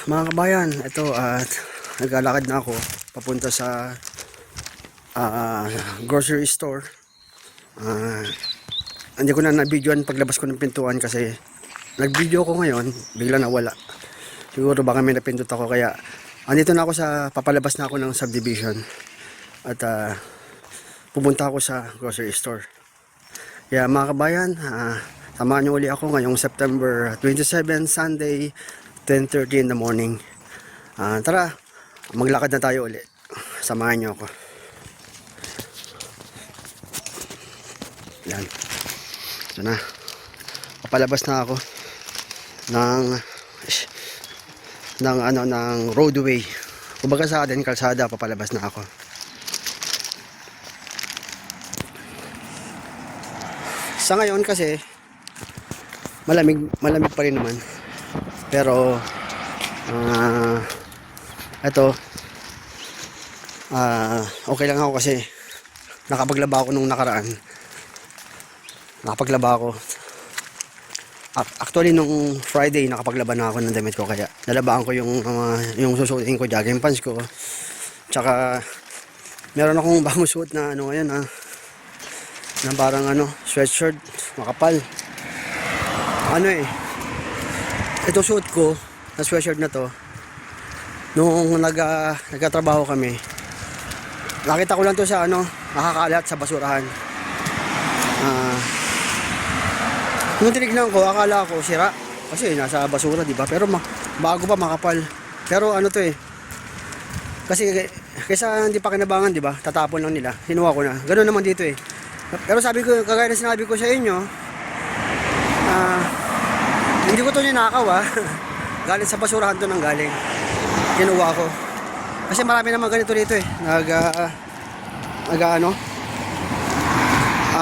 Mga kabayan, ito at naglalakad na ako papunta sa grocery store. Hindi ko na na-videoan paglabas ko ng pintuan kasi nag-video ko ngayon, bigla nawala. Siguro baka may napindot ako kaya andito na ako sa papalabas na ako ng subdivision at pupunta ako sa grocery store. Kaya mga kabayan, samahan niyo uli ako ngayong September 27, Sunday, 10:30 in the morning. Tara, maglakad na tayo ulit. Samahan niyo ako. Yan. Ito na. Papalabas na ako ng roadway. Kumbaga sa atin kalsada, papalabas na ako. Sa ngayon kasi malamig pa rin naman. Pero ito okay lang ako kasi nakapaglaba ako nung nakaraan. Actually nung Friday nakapaglaba na ako ng damit ko kaya nalabaan ko yung susuotin ko, jogging pants ko. Tsaka meron akong bagong suot na ngayon na parang sweatshirt makapal. Ito suot ko na sweatshirt na to nung nagkatrabaho kami. Nakita ko lang to sa nakakalat sa basurahan. Nung tinignan ko, akala ko sira kasi nasa basura, di ba? Pero bago pa, makapal. Pero kasi kaysa hindi pa kinabangan, di ba? Tatapon lang nila. Sinuha ko na. Ganoon naman dito eh. Pero sabi ko, kagaya na sinabi ko sa inyo, hindi ko to ninakaw galing sa basurahan to nang galing. Kinuha ko. Kasi marami naman ganito dito eh.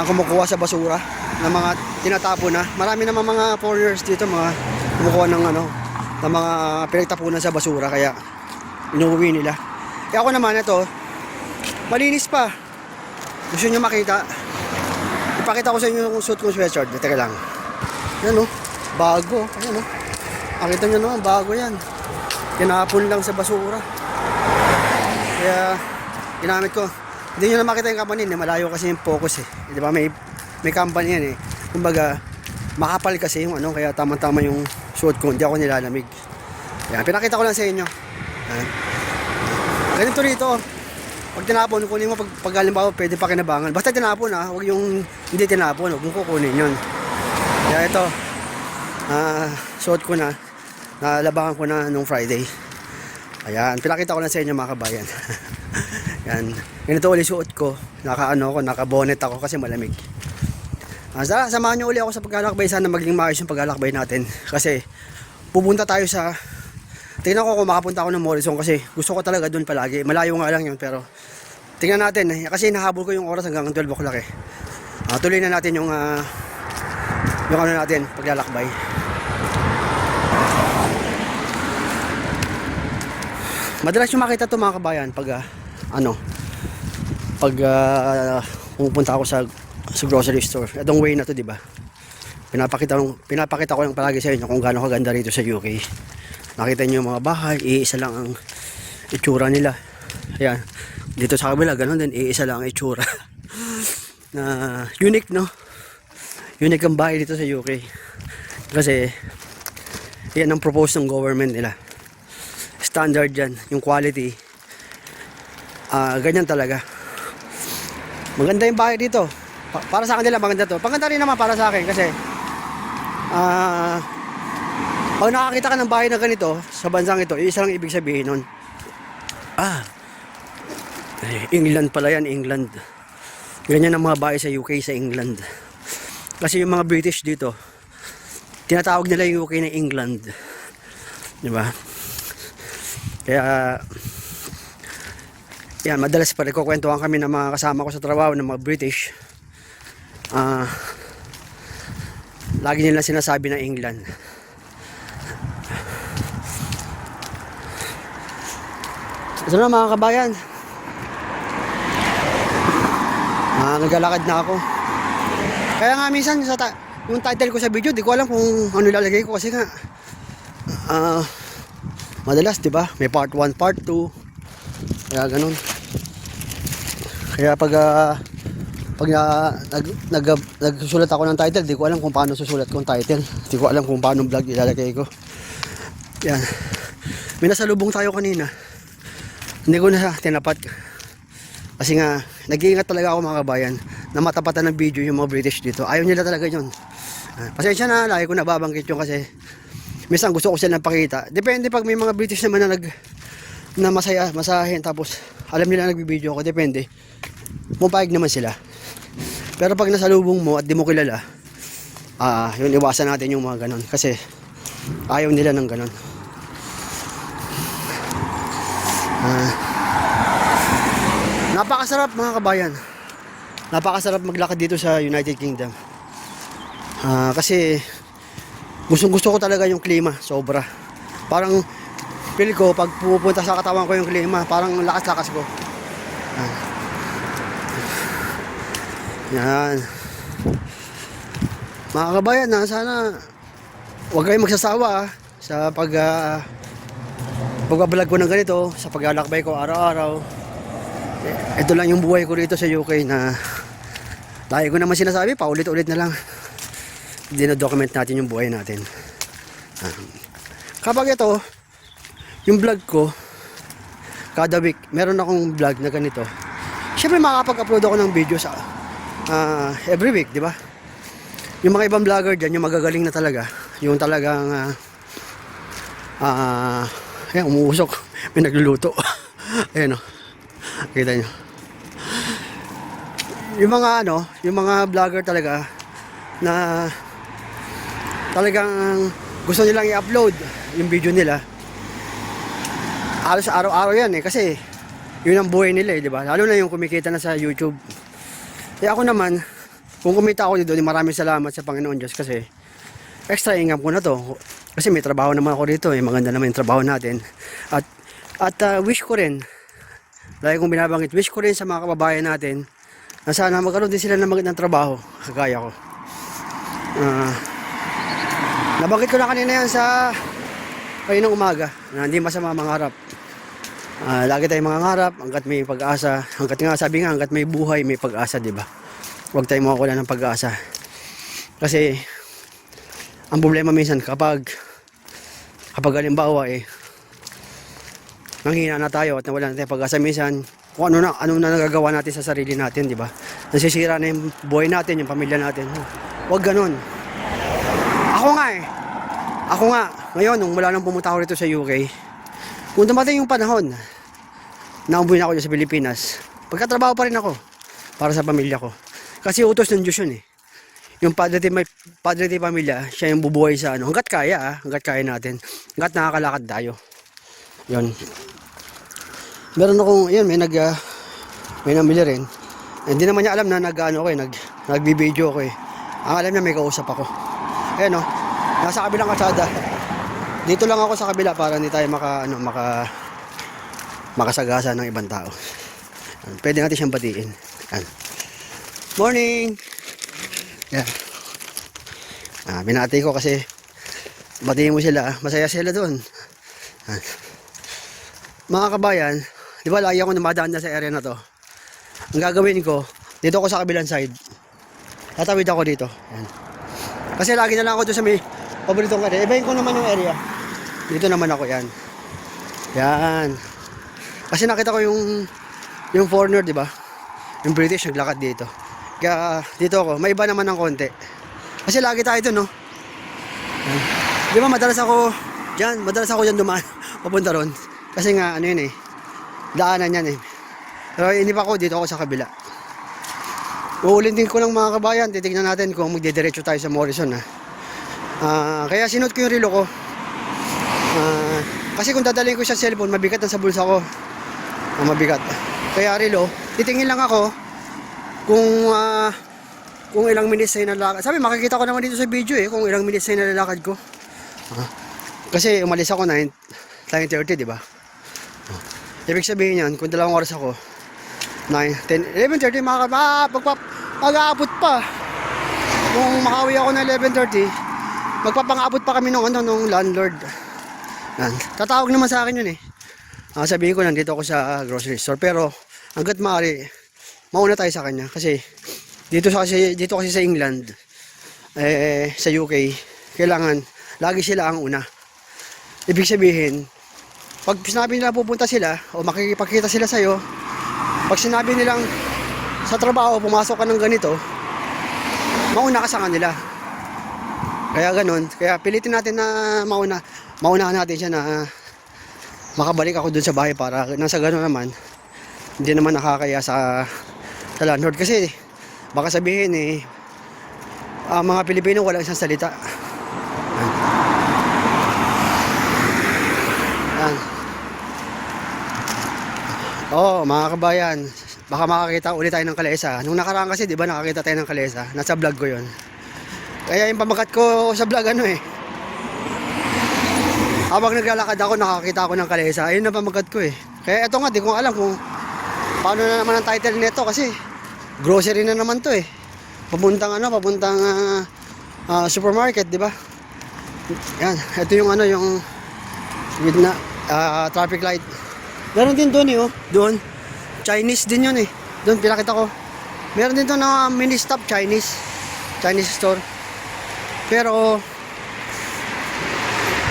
Kumukuha sa basura ng mga tinatapon na. Marami naman mga foreigners dito, mga kumukuha ng mga pinagtapunan sa basura kaya inuwi nila. Kaya ako naman ito, malinis pa. Gusto niyo makita? Ipakita ko sa inyo yung suit kong sweatshirt. Teka lang. Yan bago. Ayan Nakita nyo naman, bago yan. Tinapon lang sa basura. Kaya ginamit ko. Hindi nyo na makita yung company, malayo kasi yung focus eh. Di ba may company yan eh. Kumbaga, makapal kasi yung kaya tama-tama yung suot ko. Hindi ako nilalamig. Kaya pinakita ko lang sa inyo. Ganito rito. Pag tinapon, kunin mo pag halimbawa pwede pa kinabangan. Basta tinapon huwag yung hindi tinapon, huwag mo kukunin yun. Kaya ito, suot ko na, nalabakan ko na nung Friday. Ayan, pinakita ko lang sa inyo mga kabayan. Yan, ganito ulit suot ko, naka-bonnet ako kasi malamig. Samahan nyo ulit ako sa paglalakbay, sana maging maayos yung paglalakbay natin. Kasi pupunta tayo tingnan ko kung makapunta ako ng Morrison kasi gusto ko talaga doon palagi. Malayo nga lang yun pero tingnan natin kasi nahabol ko yung oras hanggang 12 o'clock eh. Tuloy na natin yung natin paglalakbay. Madalas yung makita to mga kabayan pag pupunta ako sa grocery store. Itong way na to, di ba? Pinapakita ko lang palagi sa inyo kung gaano kaganda rito sa UK. Nakita niyo yung mga bahay, iisa lang ang itsura nila. Ayan. Dito sa kabila, ganoon din, iisa lang ang itsura. Na unique, no? Unique ang bahay dito sa UK. Kasi, yan ang propose ng government nila. Standard yan, yung quality. Ganyan talaga. Maganda yung bahay dito. Para sa kanila, maganda to. Paganda rin naman para sa akin kasi, pag nakakita ka ng bahay na ganito sa bansang ito, isa lang ibig sabihin nun. England pala yan, England. Ganyan ang mga bahay sa UK, sa England. Kasi yung mga British dito, tinatawag nila yung UK na England. Diba? Kaya, yan, madalas pa nagkukwentuhan kami ng mga kasama ko sa trabaho ng mga British. Lagi nila sinasabi na England. Ito na mga kabayan, naglalakad na ako. Kaya nga minsan yung title ko sa video, di ko alam kung ano ilalagay ko kasi nga Madalas, di ba? May part 1, part 2. Kaya ganun. Kaya nagsusulat ako ng title, di ko alam kung paano susulat ko ang title. Di ko alam kung paano vlog ilalagay ko. Yan. May nasalubong tayo kanina. Hindi ko na tinapat. Kasi nga, nag-iingat talaga ako mga kabayan na matapatan ng video yung mga British dito. Ayaw nila talaga yun. Pasensya na, lagi ko nababanggit yun kasi minsan gusto ko silang pakita. Depende pag may mga British naman na masahin tapos alam nila nagbibideo ako, depende. Pumapayag naman sila. Pero pag nasalubong mo at di mo kilala, yun, iwasan natin yung mga ganon kasi ayaw nila ng ganon. Napakasarap mga kabayan. Napakasarap maglakad dito sa United Kingdom. Kasi gusto ko talaga yung klima, sobra. Parang feel ko pag pupunta sa katawan ko yung klima, parang lakas-lakas ko. Yan. Mga kabayan, sana huwag kayong magsasawa sa pagbablog ko ng ganito, sa paglalakbay ko araw-araw. Ito lang yung buhay ko rito sa UK na lagi ko naman sinasabi, paulit-ulit na lang. Dino-document natin yung buhay natin. Kapag ito, yung vlog ko, kada week, meron akong vlog na ganito. Siyempre makakapag-upload ako ng video sa every week, di ba? Yung mga ibang vlogger dyan, yung magagaling na talaga, yung talagang ayan, umuusok, may nagluluto. Ayan o. Kita nyo. Yung mga vlogger talaga na talagang gusto nilang i-upload yung video nila. Halos araw-araw yan kasi yun ang buhay nila di ba? Lalo na yung kumikita na sa YouTube. Ako naman, kung kumita ako dito, maraming salamat sa Panginoon Diyos kasi extra income ko na to. Kasi may trabaho naman ako dito maganda naman yung trabaho natin. At wish ko rin, lagi kong binabanggit, wish ko rin sa mga kababayan natin na sana magkaroon din sila ng magandang trabaho, kagaya ko. Nabanggit ko na kanina yan sa kaninang umaga na hindi masama mangarap. Lagi tayong mangarap hanggat may pag-asa. Hanggat nga, sabi nga, hanggat may buhay, may pag-asa, di ba? Huwag tayong mawawala ng pag-asa. Kasi ang problema minsan kapag halimbawa nanghina na tayo at nawala na tayo pag-asa minsan, kung ano na nagagawa natin sa sarili natin, di ba? Nasisira na yung buhay natin, yung pamilya natin. Huwag ganun. Ako nga, ngayon, nung mula nang pumunta ako rito sa UK, kung dumating yung panahon, naubuhin ako dyan sa Pilipinas, pagkatrabaho pa rin ako para sa pamilya ko. Kasi utos ng Diyos yun Yung padre de pamilya, siya yung bubuhay sa hanggat kaya natin, hanggat nakakalakad tayo. Yun. Meron akong, yun, may namili rin. Hindi naman niya alam na nagbibideo ako Ang alam niya may kausap ako. Ayan nasa kabilang kalsada. Dito lang ako sa kabila para hindi tayo makasagasa ng ibang tao. Pwede natin siyang batiin. Morning! Yan. Binati ko kasi batiin mo sila. Masaya sila doon. Mga kabayan, di ba lagi ako namadaan na sa area na to. Ang gagawin ko, dito ako sa kabilang side. Tatawid ako dito. Yan. Kasi lagi na lang ako doon sa may paboritong area. Ibahin ko naman yung area. Dito naman ako yan. Yan. Kasi nakita ko yung foreigner, di ba? Yung British naglakad dito. Kaya dito ako, may iba naman ng konti. Kasi lagi tayo doon, no? Yan. Di ba madalas ako dyan dumaan. Papunta ron. Kasi nga, daanan yan Pero hindi pa ako, dito ako sa kabila. Uulitin ko lang mga kabayan, titignan natin kung magdediretso tayo sa Morrison kaya sinuot ko yung relo ko. Kasi kung dadalhin ko siya cellphone, mabigat na sa bulsa ko. Mabigat. Kaya relo, titingin lang ako kung ilang minutes na nalalakad. Sabi, makikita ko naman dito sa video kung ilang minutes na nalalakad ko. Kasi umalis ako 9:30, di ba? Ibig sabihin yan, kung 2 oras ako, 9, 10, 11:30, mag-aabot pa. Kung makawi ako ng 11:30, magpapang-abot pa kami nung landlord. Yan. Tatawag naman sa akin yun eh. Sabihin ko nandito ako sa grocery store. Pero hanggat maaari, mauna tayo sa kanya. Kasi dito kasi sa England, sa UK, kailangan lagi sila ang una. Ibig sabihin, pag sinabi nila pupunta sila o makikipagkita sila sa'yo, pag sinabi nilang sa trabaho pumasok ka ng ganito, mauna ka sa kanila. Kaya ganun, kaya pilitin natin na maunahan natin siya na makabalik ako dun sa bahay para nasa ganun naman, hindi naman nakakaya sa landlord. Kasi baka sabihin mga Pilipino walang isang salita. Yan. Mga kabayan, baka makakita ulit tayo ng kalesa. Nung nakaraan kasi, di ba, nakakita tayo ng kalesa. Nasa vlog ko yon. Kaya yung pamagat ko sa vlog, habang naglalakad ako, nakakita ako ng kalesa. Ayun na pamagat ko eh. Kaya eto nga, di ko alam kung paano na naman ang title nito kasi grocery na naman to eh. Papuntang supermarket, di ba? Yan, ito yung yung with na traffic light. Meron din doon doon. Chinese din yun eh. Doon pinakita ko. Meron din doon na mini stop Chinese store. Pero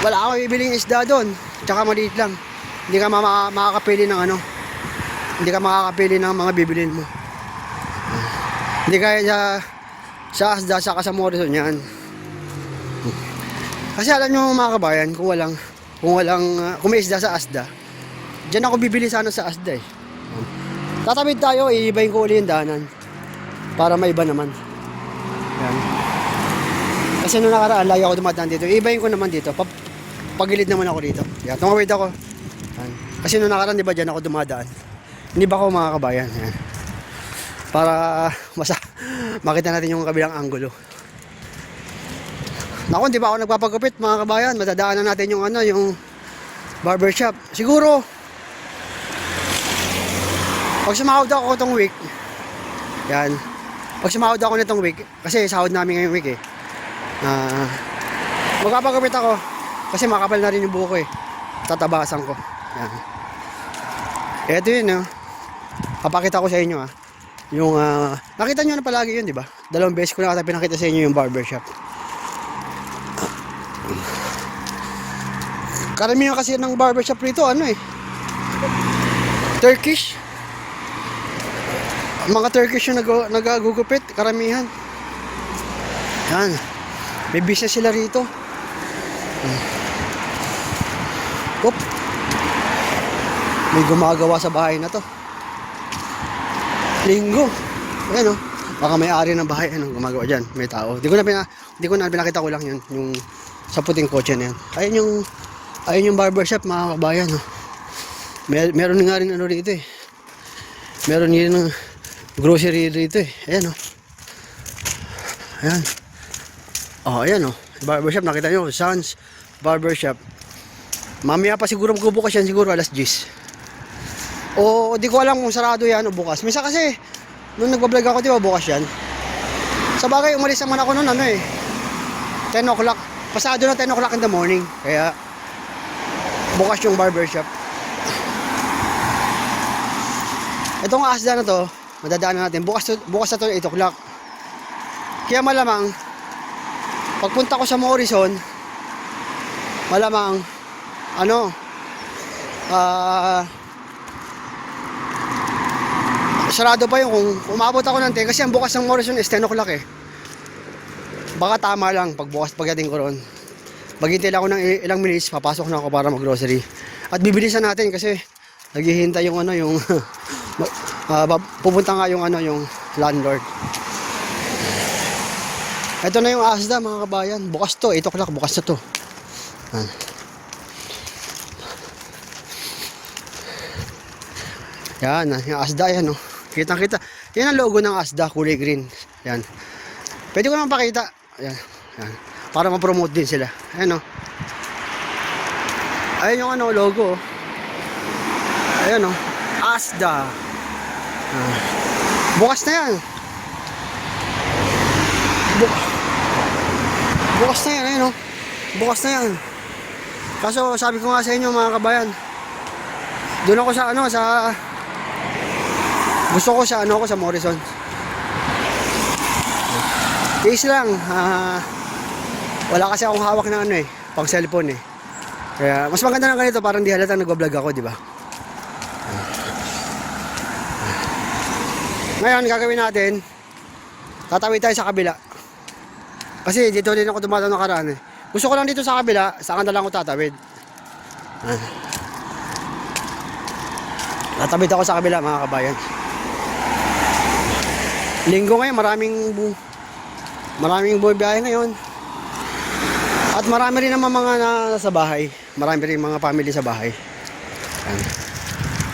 wala akong ibiling isda doon. Tsaka maliit lang. Hindi ka makakapili ng Hindi ka makakapili ng mga bibilin mo. Hindi kaya sa Asda saka sa Morrison yan. Kasi alam nyo mga kabayan, kung may isda sa Asda, diyan ako bibili sana sa Asda eh. Tatawid tayo, iibahin ko uli yung daanan para may iba naman. Yan. Kasi nung nakaraan, layo ako dumadaan dito. Iibahin ko naman dito. Pagilid naman ako dito. Yan, tumawid ako. Yan. Kasi nung nakaraan, di ba dyan ako dumadaan? Hindi ba ako mga kabayan? Yan. Para makita natin yung kabilang anggulo. Naku, di ba ako nagpapagupit mga kabayan? Matadaanan natin yung yung barbershop. Siguro pag sumahod ako itong week, yan, pag sumahod ako nitong week, kasi sahod namin ngayong week magpapagupit ako kasi makapal na rin yung buko tatabasan ko. Yan. Ito yun papakita ko sa inyo yung nakita nyo na palagi yun, di ba? 2 beses ko na pinakita sa inyo yung barbershop. Karamihan kasi ng barbershop rito Turkish. Mga Turkish yung nagagugupit, karamihan. Yan. May business sila rito. Oop. May gumagawa sa bahay na to. Linggo. Ayan baka may-ari ng bahay gumagawa diyan, may tao. Di ko na pinakita ko lang yun, yung sa puting kotse na yan. Ayun yung barbershop mga kabayan. Meron nga rin rito eh. Meron din ng grocery rito eh. Ayan Ayan. Ayan barbershop, nakita nyo, Sans Barbershop. Mamaya pa siguro magbubukas yan, siguro alas 10. Di ko alam kung sarado yan o bukas. Minsan kasi nung nagbablog ako, di ba bukas yan? Sa bagay, umalis naman ako noon 10 o'clock. Pasado na 10 o'clock in the morning. Kaya bukas yung barbershop. Itong Asda na to, madadaanan natin. Bukas na to 8 o'clock. Kaya malamang pagpunta ko sa Morrison, malamang sarado pa yun kung umabot ako ng 10 kasi ang bukas ng Morrison is 10 o'clock baka tama lang pagdating ko ron. Maghintay lang ako ng ilang minutes, papasok na ako para mag-grocery. At bibilisan natin kasi naghihintay yung pupunta nga yung yung landlord. Ito na yung Asda mga kabayan. Bukas to, 8 o'clock, bukas na to. Yan, yung Asda yan Kitang-kita. Yan ang logo ng Asda, kulay green. Yan. Pwede ko naman pakita. Yan. Para ma-promote din sila. Ayan Ayan yung logo. Ayan Asda. Bukas na yan. Bukas na yan, bukas na yan. Kaso sabi ko nga sa inyo mga kabayan, doon ako sa ano, sa gusto ko sa ano ako sa Morrison. Tiis lang, wala kasi akong hawak na ano pang cellphone Kaya mas maganda na ganito, parang di halata nagbablog ako, di ba? Ngayon gagawin natin, tatawid tayo sa kabila. Kasi dito din ako dumadaan nakaraan Gusto ko lang dito sa kabila, saan na lang ako tatawid. Tatawid ako sa kabila mga kabayan. Linggo ngayon, maraming bumibiyahe ngayon. At marami rin naman mga nasa bahay. Marami rin mga family sa bahay.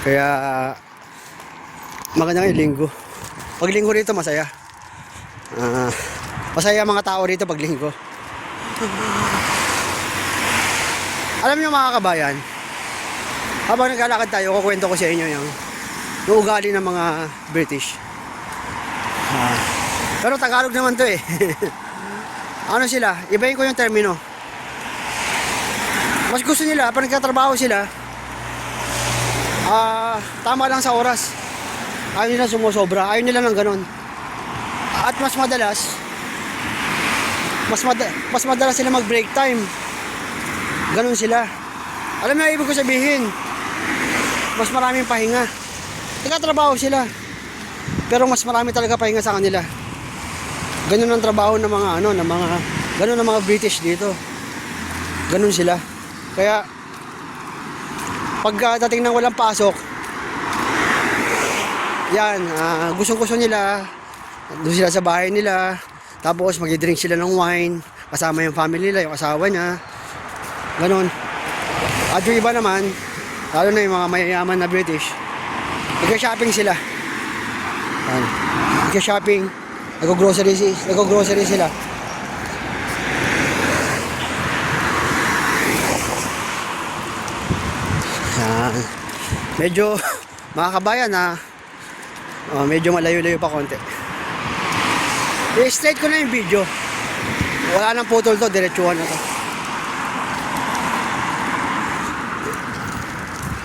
Kaya maganda ngayon linggo. Pag linggo rito masaya. Masaya mga tao rito pag linggo. Alam niyo mga kabayan, habang naglalakad tayo, kukwento ko sa inyo yung ugali ng mga British. Pero Tagalog naman to Ano sila, ibahin ko yung termino. Mas gusto nila, pag nagtatrabaho sila, tama lang sa oras. Ayaw nila sumusobra, ayaw nila ng ganon. At mas madalas sila mag break time. Ganon sila. Alam mo ibig ko sabihin, mas maraming pahinga. Nagtatrabaho sila, pero mas marami talaga pahinga sa kanila. Ganon ang trabaho ng mga ganon ang mga British dito. Ganon sila. Kaya pagdating ng walang pasok, yan, gustong-gusto nila, doon sila sa bahay nila, tapos mag-drink sila ng wine, kasama yung family nila, yung asawa niya, ganon. At yung iba naman, lalo na yung mga mayayaman na British, nag-shopping sila. Nag-shopping, nag-grocery sila. Medyo, mga kabayan medyo malayo-layo pa konti. I-straight ko na yung video. Wala nang putol to, diretsuhan na to.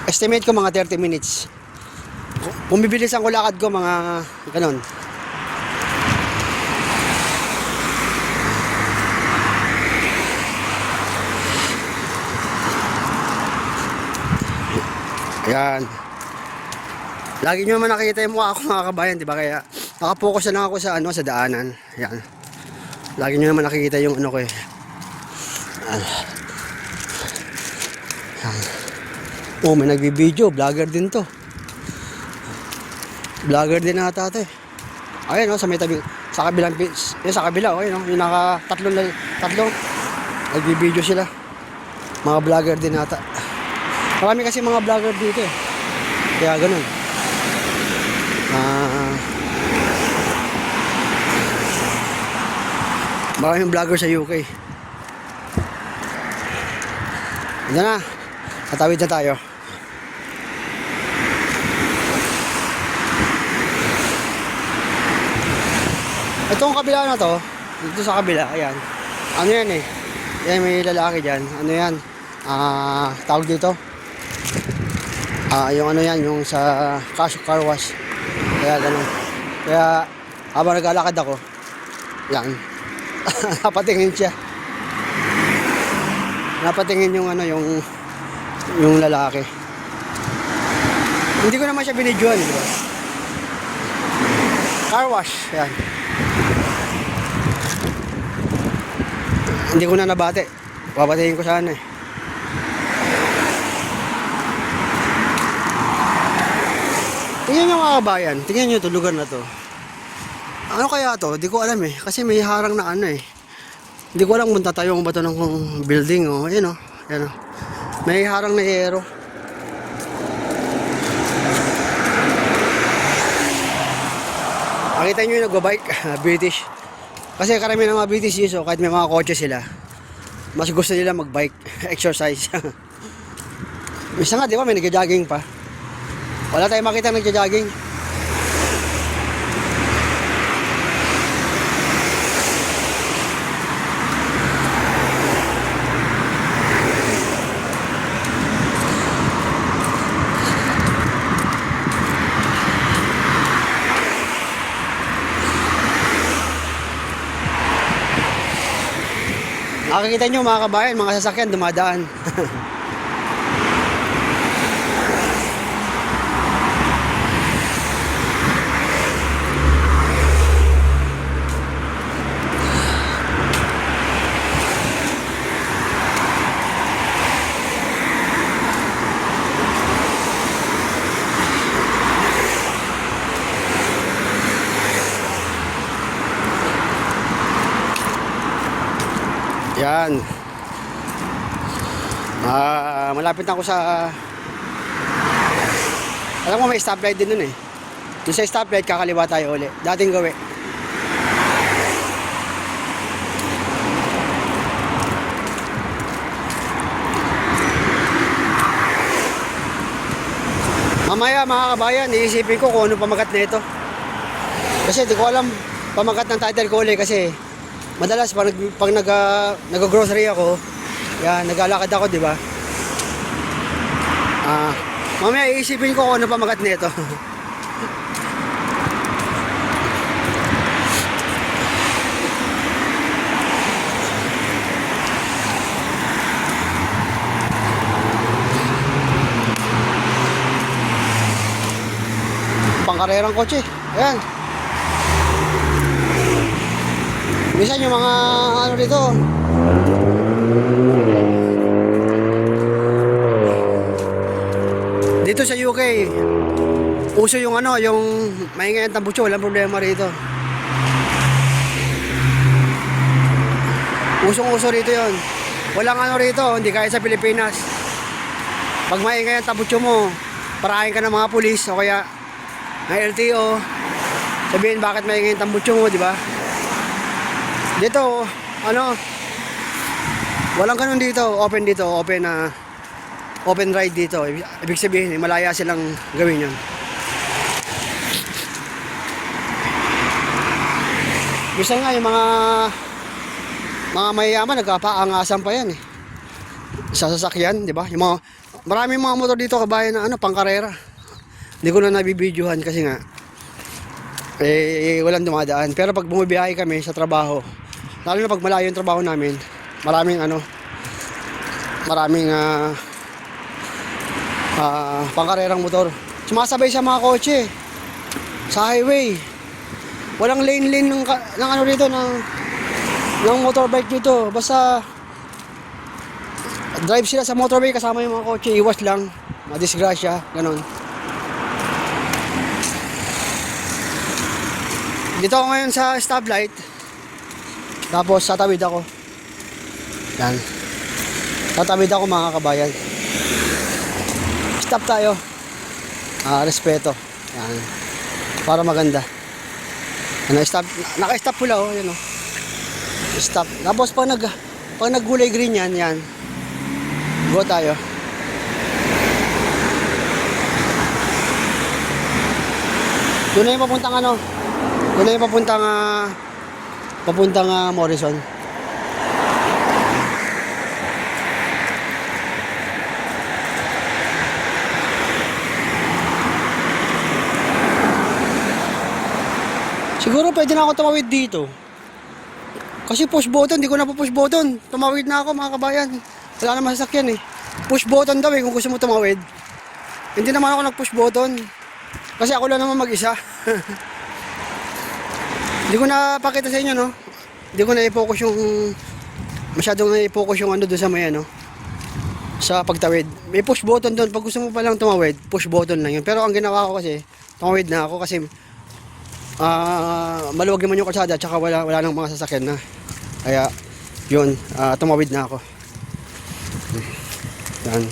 Estimate ko mga 30 minutes. Kung bibilisan ko lakad ko mga ganon. Ayan. Lagi nyo naman nakikita yung mukha ko mga kabayan, di ba? Kaya nakapokus na lang ako sa sa daanan. Ayan. Lagi nyo naman nakikita yung ko Ayan. Oh, may nagbibideo, vlogger din to. Vlogger din ata ito Ayan sa may tabi, sa kabilang, sa kabila, yung naka tatlo. Nagbibideo sila. Mga vlogger din ata. Marami kasi mga vlogger dito Kaya ganun. Maraming vlogger sa UK. Diyan na. Tatawid na tayo. Itong kabila na to, dito sa kabila, ayan. Ano yan Yan may lalaki dyan. Ano yan? Tawag dito. Yung yan, yung sa car wash. Kaya ganun. Kaya habang naglalakad ako, yan. Napatingin siya. Napatingin yung yung lalaki. Hindi ko naman siya binidyoan, di ba? Car wash, yan. Hindi ko na nabate. Babatiin ko sana Tingnan nyo mga kabayan, tingnan nyo ito, lugar na to. Ano kaya to? Hindi ko alam kasi may harang na Hindi ko alam kung tatayong ba ito ng building Ayan Ayan May harang na aero. Makita nyo yung nagbabike, British. Kasi karamihan ng mga British dito, kahit may mga kotse sila, mas gusto nila magbike, exercise. Isa nga, di ba, may nagja-jogging pa. Wala tayong makita nagja-jogging. Makikita nyo mga kabayan, mga sasakyan dumadaan. Yan. Malapit na ako sa... Alam mo may stoplight din dun eh. Yung sa stoplight kakaliwa tayo uli. Dating gawi. Mamaya mga kabayan, iisipin ko kung ano pamagat na ito. Kasi di ko alam pamagat ng title ko uli kasi madalas pag nag-grocery ako, yan, naglalakad ako, di ba? Mamaya iisipin ko kung ano pamagat nito. Pangkarerang kotse. Ayan. Minsan yung mga ano dito. Dito sa UK, uso yung ano, yung maingay ang tambucho, walang problema rito. Usong-uso rito yon. Walang ano rito, hindi kaya sa Pilipinas. Pag maingay ang tambucho mo, parahin ka ng mga pulis o kaya ng LTO. Sabihin bakit maingay ang tambucho mo, di ba? Dito, ano, walang ganun dito, open open ride dito. Ibig sabihin, malaya silang gawin yun. Gusto nga yung mga mayayaman, nagkapaangasan pa yan eh. Sa sasakyan, di ba? Yung mga, maraming mga motor dito kabayan na ano, pangkarera. Hindi ko na nabibidyohan kasi nga, walang dumadaan. Pero pag bumibiyahe kami sa trabaho, lalo na pag malayo yung trabaho namin, maraming pangkarerang motor. Sumasabay sa mga kotse sa highway. Walang lane ng ano dito ng motorbike dito. Basta drive sila sa motorbike kasama yung mga kotse. Iwas lang, madisgrasya, ganon. Dito ako ngayon sa stoplight. Tapos tatawid ako. Yan. Tatawid ako mga kabayan. Stop tayo. Respeto. Yan. Para maganda. Naka-stop pula oh, yan oh. Stop. Tapos pag naggulay green yan, yan. Go tayo. Doon na yung papuntang ano. Doon na yung papuntang Morrison. Siguro pwede na ako tumawid dito. Kasi push button, di ko na po push button. Tumawid na ako mga kabayan. Wala naman sasakyan eh. Push button daw eh kung gusto mo tumawid. Hindi naman ako nag-push button. Kasi ako lang naman mag-isa. Hindi ko na pakita sa inyo no. Hindi ko na i-focus yung masyadong na i-focus yung ano doon sa may ano. Sa pagtawid. May push button doon. Pag gusto mo palang tumawid, push button lang yun. Pero ang ginawa ko kasi, tumawid na ako kasi maluwag naman yung kalsada tsaka wala nang mga sasakyan na. Kaya yun, tumawid na ako. Yan.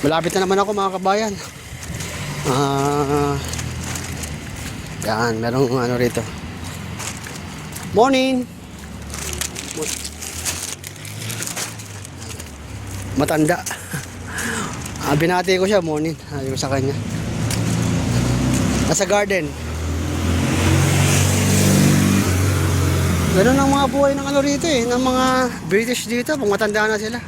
Malapit na naman ako mga kabayan. Yan, merong ano rito. Morning. Matanda. Binati ko siya morning. Ayaw sa kanya. Nasa garden. Ganun ang mga buhay ng ano rito eh, ng mga British dito, pag matanda na sila.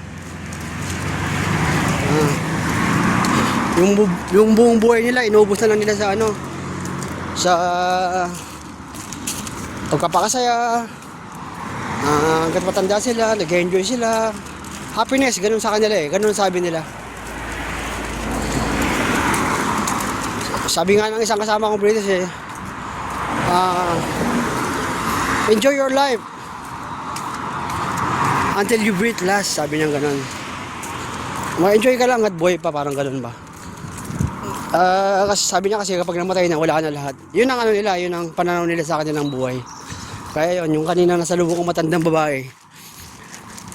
Yung buong buhay nila, inubos na lang nila sa ano, pagpapakasaya, hanggat matanda sila, nag-enjoy sila. Happiness, ganun sa kanila eh. Ganun sabi nila. Sabi nga ng isang kasama kong British eh, enjoy your life until you breathe last. Sabi niya ganun. Ma-enjoy ka lang at buhay pa, parang ganun ba. Kasi sabi niya kasi kapag namatay na, wala ka na lahat. Yun ang ano nila, yun ang pananaw nila sa akin ng buhay. Kaya yun, yung kanina nasa lubong kong matandang babae,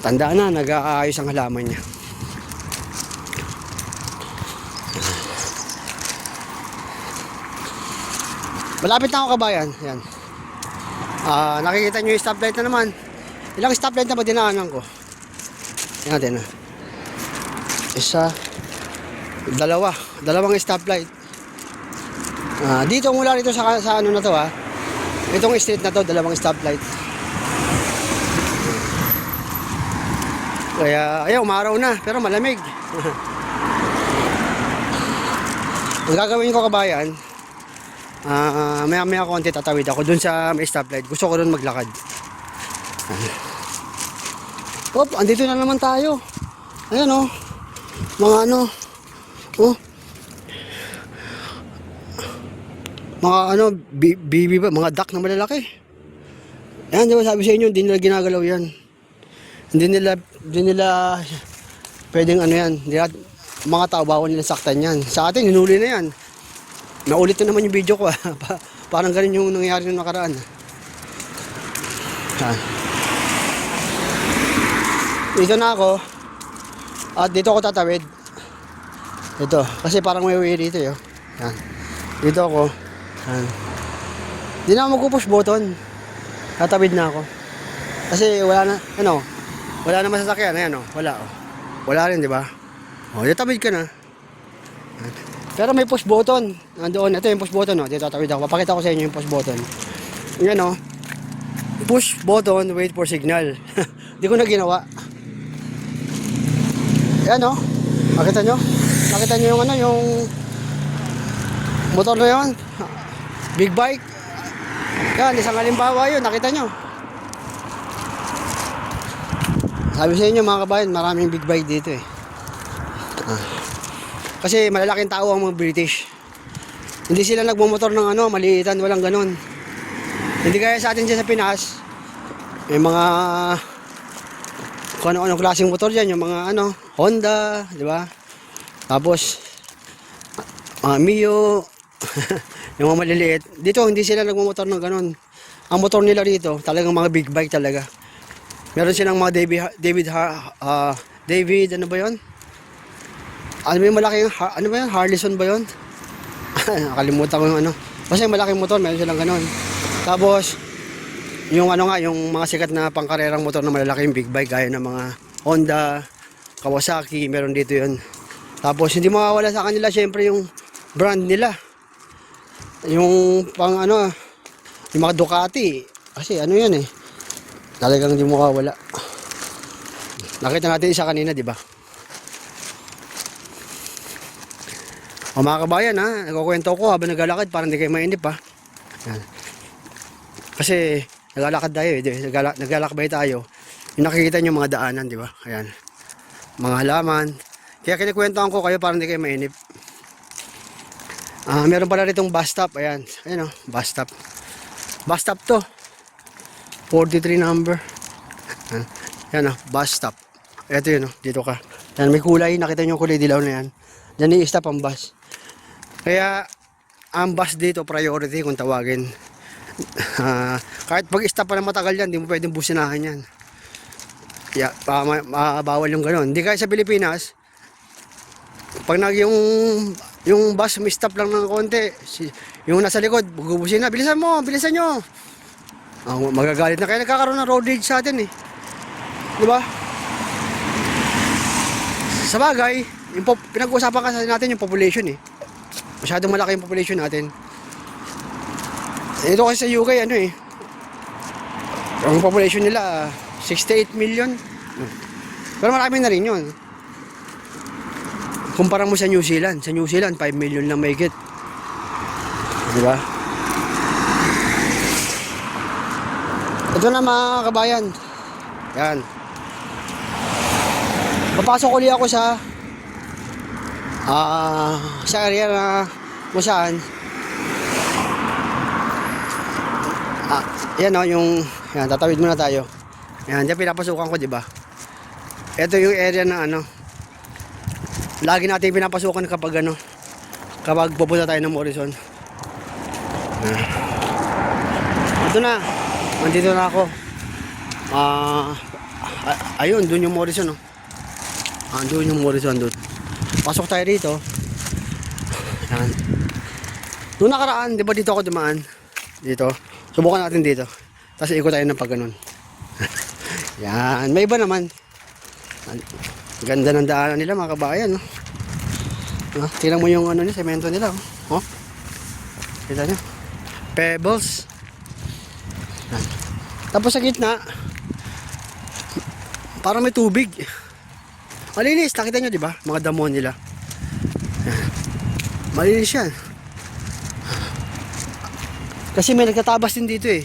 tanda na, nag-aayos ang halaman niya. Malapit na ako, kabayan. Yan. Nakikita nyo yung stoplight na naman. Ilang stoplight na ba dinaanan ko? Yan natin. Isa, dalawang stoplight. Dito mula rito sa ano na to itong street na to, dalawang stoplight. Kaya, umaraw na, pero malamig. Ang gagawin ko, kabayan, maya konti tatawid ako dun sa may stoplight. Gusto ko dun maglakad. Andito na naman tayo. Ayan mga mga bibi ba, mga duck na malalaki. Yan, diba sabi sa inyo, hindi nila ginagalaw yan. Hindi nila pwedeng yan. Mga tao, bawal nila saktan yan. Sa atin, hinuli na yan. Naulit na naman yung video ko parang ganun yung nangyari nung nakaraan. Dito na ako. At dito ako tatawid. Dito. Kasi parang may way dito yun. Yan. Dito ako. Yan. Di na ako mag-push button. Tatawid na ako. Kasi wala na, wala na masasakyan. Ayan wala Wala rin, di ba? Tatawid ka na. Yan. Pero may push button. Nandoon, ito yung push button. Dito tatawid ako. Papakita ko sa inyo yung push button. Yan push button, wait for signal. Di ko na ginawa. Yan Nakita nyo? Nakita nyo yung yung motor na yun? Big bike. Yan, isang halimbawa yun. Nakita nyo? Sabi sa inyo mga kabayan, maraming big bike dito eh. Kasi malalaking tao ang mga British. Hindi sila nagmumotor ng maliitan, walang ganun. Hindi kaya sa atin dyan sa Pinas, may mga kung ano-ano klaseng motor dyan, yung mga Honda, di ba? Tapos Mio, yung mga maliliit. Dito hindi sila nagmumotor ng ganun. Ang motor nila dito, talagang mga big bike talaga. Meron silang mga David, ano ba yun? Ano ba yung malaking, Harleyson ba yun? Nakalimutan ko yung Kasi malaking motor, meron silang ganun. Tapos, yung yung mga sikat na pangkarerang motor na malalaking big bike, gaya ng mga Honda, Kawasaki, meron dito yun. Tapos, hindi mawawala sa kanila, syempre, yung brand nila. Yung yung mga Ducati. Kasi yan talagang hindi mawawala. Nakita natin isa kanina, di ba? Mga kabayan nagkukwento ko habang naglalakad para hindi kayo mainip Yan. Kasi naglalakad tayo naglalakbay tayo. Yung nakikita nyo mga daanan, di ba? Ayan. Mga halaman. Kaya kinikwentuhan ko kayo para hindi kayo mainip. Meron pala ritong bus stop. Ayan. Bus stop. Bus stop to. 43 number. Yan bus stop. Ito yun dito ka. Yan, may kulay. Nakita nyo yung kulay dilaw na yan. Yan i-stop ang bus. Kaya ang bus dito priority kung tawagin. Kahit pag-stop pa na matagal yan, hindi mo pwedeng businahan yan. Kaya bawal yung gano'n. Hindi kaya sa Pilipinas, pag yung bus may stop lang ng konti, yung nasa likod, bubusin na, bilisan nyo. Magagalit na, kaya nagkakaroon ng road rage sa atin di ba? Sa bagay, pinag-uusapan kasi natin yung population masyadong malaki yung population natin. Ito kasi sa UK ang population nila 68 million. Pero marami na rin yun. Kumpara mo sa New Zealand 5 million lang mahigit. Di ba? Ito na mga kabayan. Yan. Papasok uli ako sa area na kung saan yan o, yung yan, tatawid muna tayo. Yan, diyan pinapasukan ko, di ba? Ito yung area na ano, lagi natin pinapasukan kapag pupunta tayo ng Morrison. Ito na, nandito na ako. Ayun, dun yung Morrison, oh. Doon yung Morrison doon. Pasok tayo dito. Yan. Noong nakaraan, di ba dito ako dumaan? Dito. Subukan natin dito. Tapos ikot tayo ng pag ganun. Yan. May iba naman. Ganda ng daanan nila mga kabayan. No? Tingnan mo yung ano niya, semento nila. Oh. Kita nyo. Pebbles. Yan. Tapos sa gitna, parang may tubig. Malinis, nakita nyo, di ba? Mga damo nila. Malinis yan. Kasi may nagtatabas din dito eh.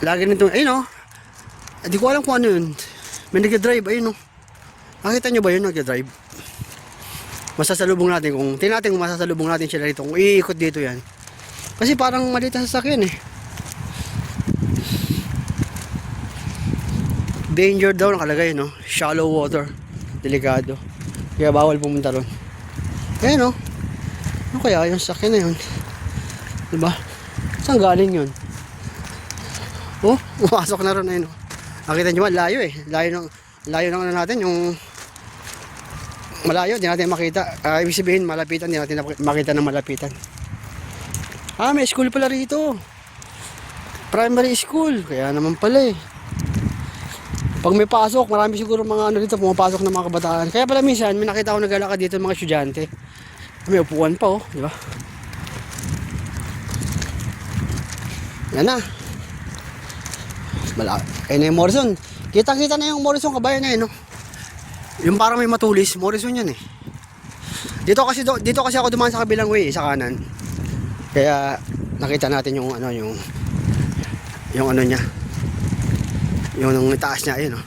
Lagi nito, ayun o. Hindi ko alam kung ano yun. May nag-drive, ayun o. Nakita nyo ba yun, nag-drive? Masasalubong natin kung, tingnan natin kung masasalubong natin sila dito. Kung iikot dito yan. Kasi parang maliit ang sasakyan eh. Danger daw nakalagay, no? Shallow water. Delikado. Kaya bawal pumunta ron. Ayan, no? Ano kaya yung sakyan na yun? Diba? Saan galing yun? Oh, pumasok na ron, ayun, no? Nakita nyo ba? Layo eh. Layo ng ano natin, yung malayo, di natin makita. Ibig sabihin, malapitan, di natin makita ng malapitan. May school pala rito. Primary school. Kaya naman pala eh. Pag may pasok, marami siguro mga ano dito, pumapasok ng mga kabataan. Kaya pala minsan, may nakita ko naglalakad dito ng mga estudyante. May upuan pa, oh, di ba? Yan na. Ayun na yung Morrison. Kita-kita na yung Morrison, kabayan na yun, no? Yung parang may matulis, Morrison yan eh. Dito kasi ako dumaan sa kabilang way, sa kanan. Kaya nakita natin yung ano, yung ano niya. Yung nung itaas niya, ayun, oh.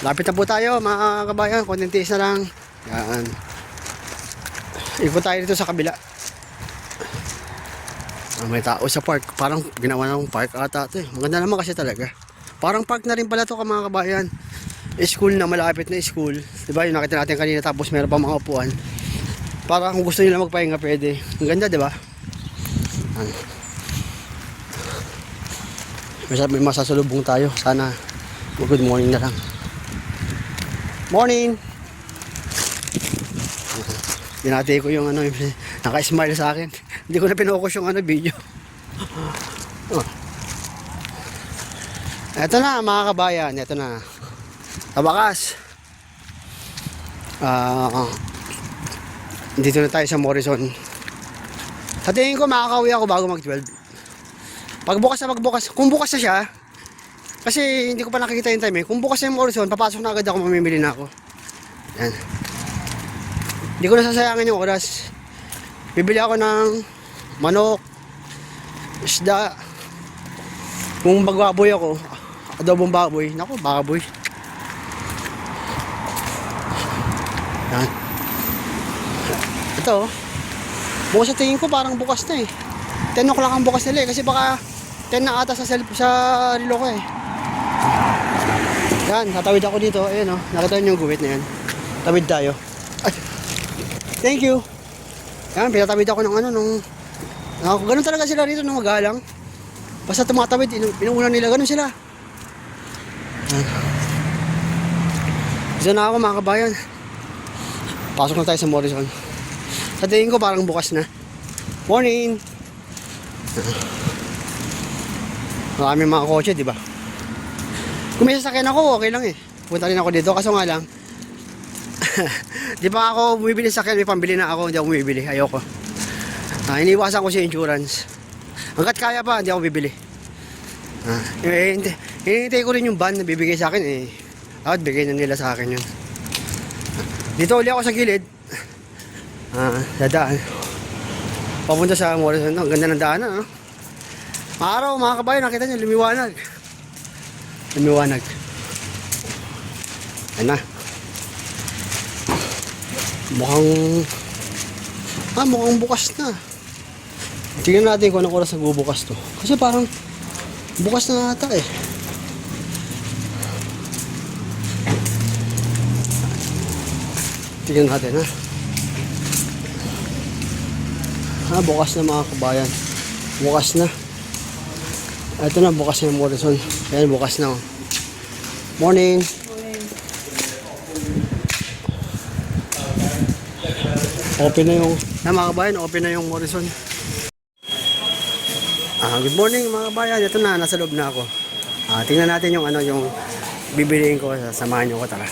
Lapit na po tayo mga kabayan, konting tiis na lang. Yan. Ikot tayo dito sa kabila. May tao sa park, parang ginawa ng park ata ito eh. Maganda naman kasi talaga. Parang park na rin pala ito mga kabayan. School na, malapit na school. Diba yung nakita natin kanina, tapos meron pa mga upuan. Para kung gusto nila magpahinga pwede. Ang ganda, diba? May masasalubong tayo. Sana good morning na lang. Morning! Dinati ko yung ano, naka-smile sa akin. Hindi ko na pinokus yung ano, video. Eto na mga kabayan, eto na. Tabakas. Dito na tayo sa Morrison. Sa tingin ko makakauwi ako bago mag-12. Pagbukas, kung bukas na siya, kasi hindi ko pa nakikita yung time eh. Kung bukas na yung Morrison, papasok na agad ako, mamimili na ako. Yan. Hindi ko nasasayangin yung oras. Bibili ako ng manok, isda. Kung magbaboy ako, adobong baboy. Naku, baboy. Yan. Ito, bukas sa tingin ko parang bukas na eh. 10 o'clock ang bukas nila eh. Kasi baka 10 na ata sa relo ko eh. Yan, tatawid ako dito. Ayan o, nakita nyo yung guwit na yan. Tawid tayo. Ay, thank you. Yan, pinatawid ako ng ano, ganun talaga sila rito nung magalang. Basta tumatawid, inuuna nila, ganun sila. Yan. Diyan na ako mga kabayan. Pasok na tayo sa Morrison. Sa tingin ko parang bukas na. Morning! Maraming mga kotse, di ba? Kung may sasakyan ako, okay lang eh. Punta rin ako dito, kaso nga lang di pa ako bumibili sa sakyan, may pambili na ako, hindi ako bumibili, ayoko. Iniwasan ko si insurance. Hanggat kaya pa, hindi ako bibili. Hinihintay ko rin yung van na bibigay sa akin eh. Dapat bigay na nila sa akin yun. Dito uli ako sa gilid. Dadaan. Papunta sa Morrison. Ang ganda ng daanan, no? Maaraw, mga kabayan, nakita nyo, lumiwanag. Lumiwanag. Ayan na. Mukhang bukas na. Tingnan natin kung anong oras nagbubukas to. Kasi parang bukas na ata eh. Tingnan natin, ha. Bukas na, mga kabayan. Bukas na. Ito na, bukas na yung Morrison. Ayan, bukas na, oh. Morning. Open na yung, mga kabayan, open na yung Morrison. Good morning, mga kabayan. Ito na, nasa loob na ako. Tingnan natin yung yung bibiliin ko. Samahan nyo ko, tara.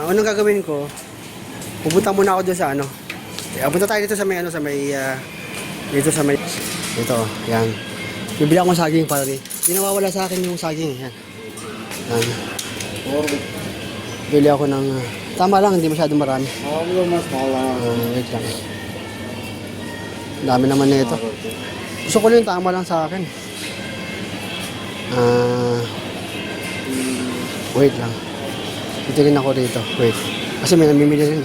Unang gagawin ko, pupunta muna ako doon sa punta tayo dito sa may dito, yan. Bibili ako ng saging para rin. Hindi nawawala sa akin yung saging. Yan. Bili ako ng... tama lang, hindi masyadong marami. Mas mahal. Wait lang. Dami naman na ito. Gusto ko lang, tama lang sa akin. Wait lang. Titigin ako dito. Wait. Kasi may namimili rin.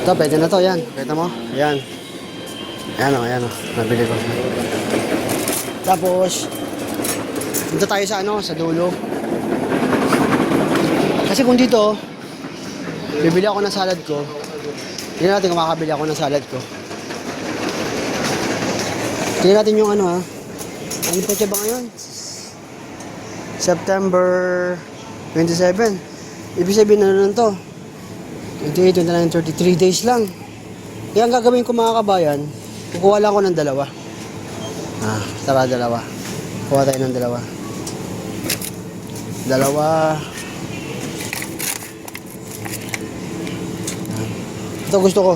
Ito, pwede na to. Yan. Kita mo? Yan. Ayan o, ayan o. Nabili ko. Tapos, punta tayo sa sa dulo. Kasi kung dito, bibili ako ng salad ko. Tingnan natin kung makakabili ako ng salad ko. Tingnan natin yung Ano pa ba ngayon? September 27. Ibig sabihin na to. 28, 29, 33 days lang. Kaya ang gagawin ko, mga kabayan, kukuha lang ako ng dalawa. Tara, dalawa. Kuha tayo ng dalawa. Ito gusto ko.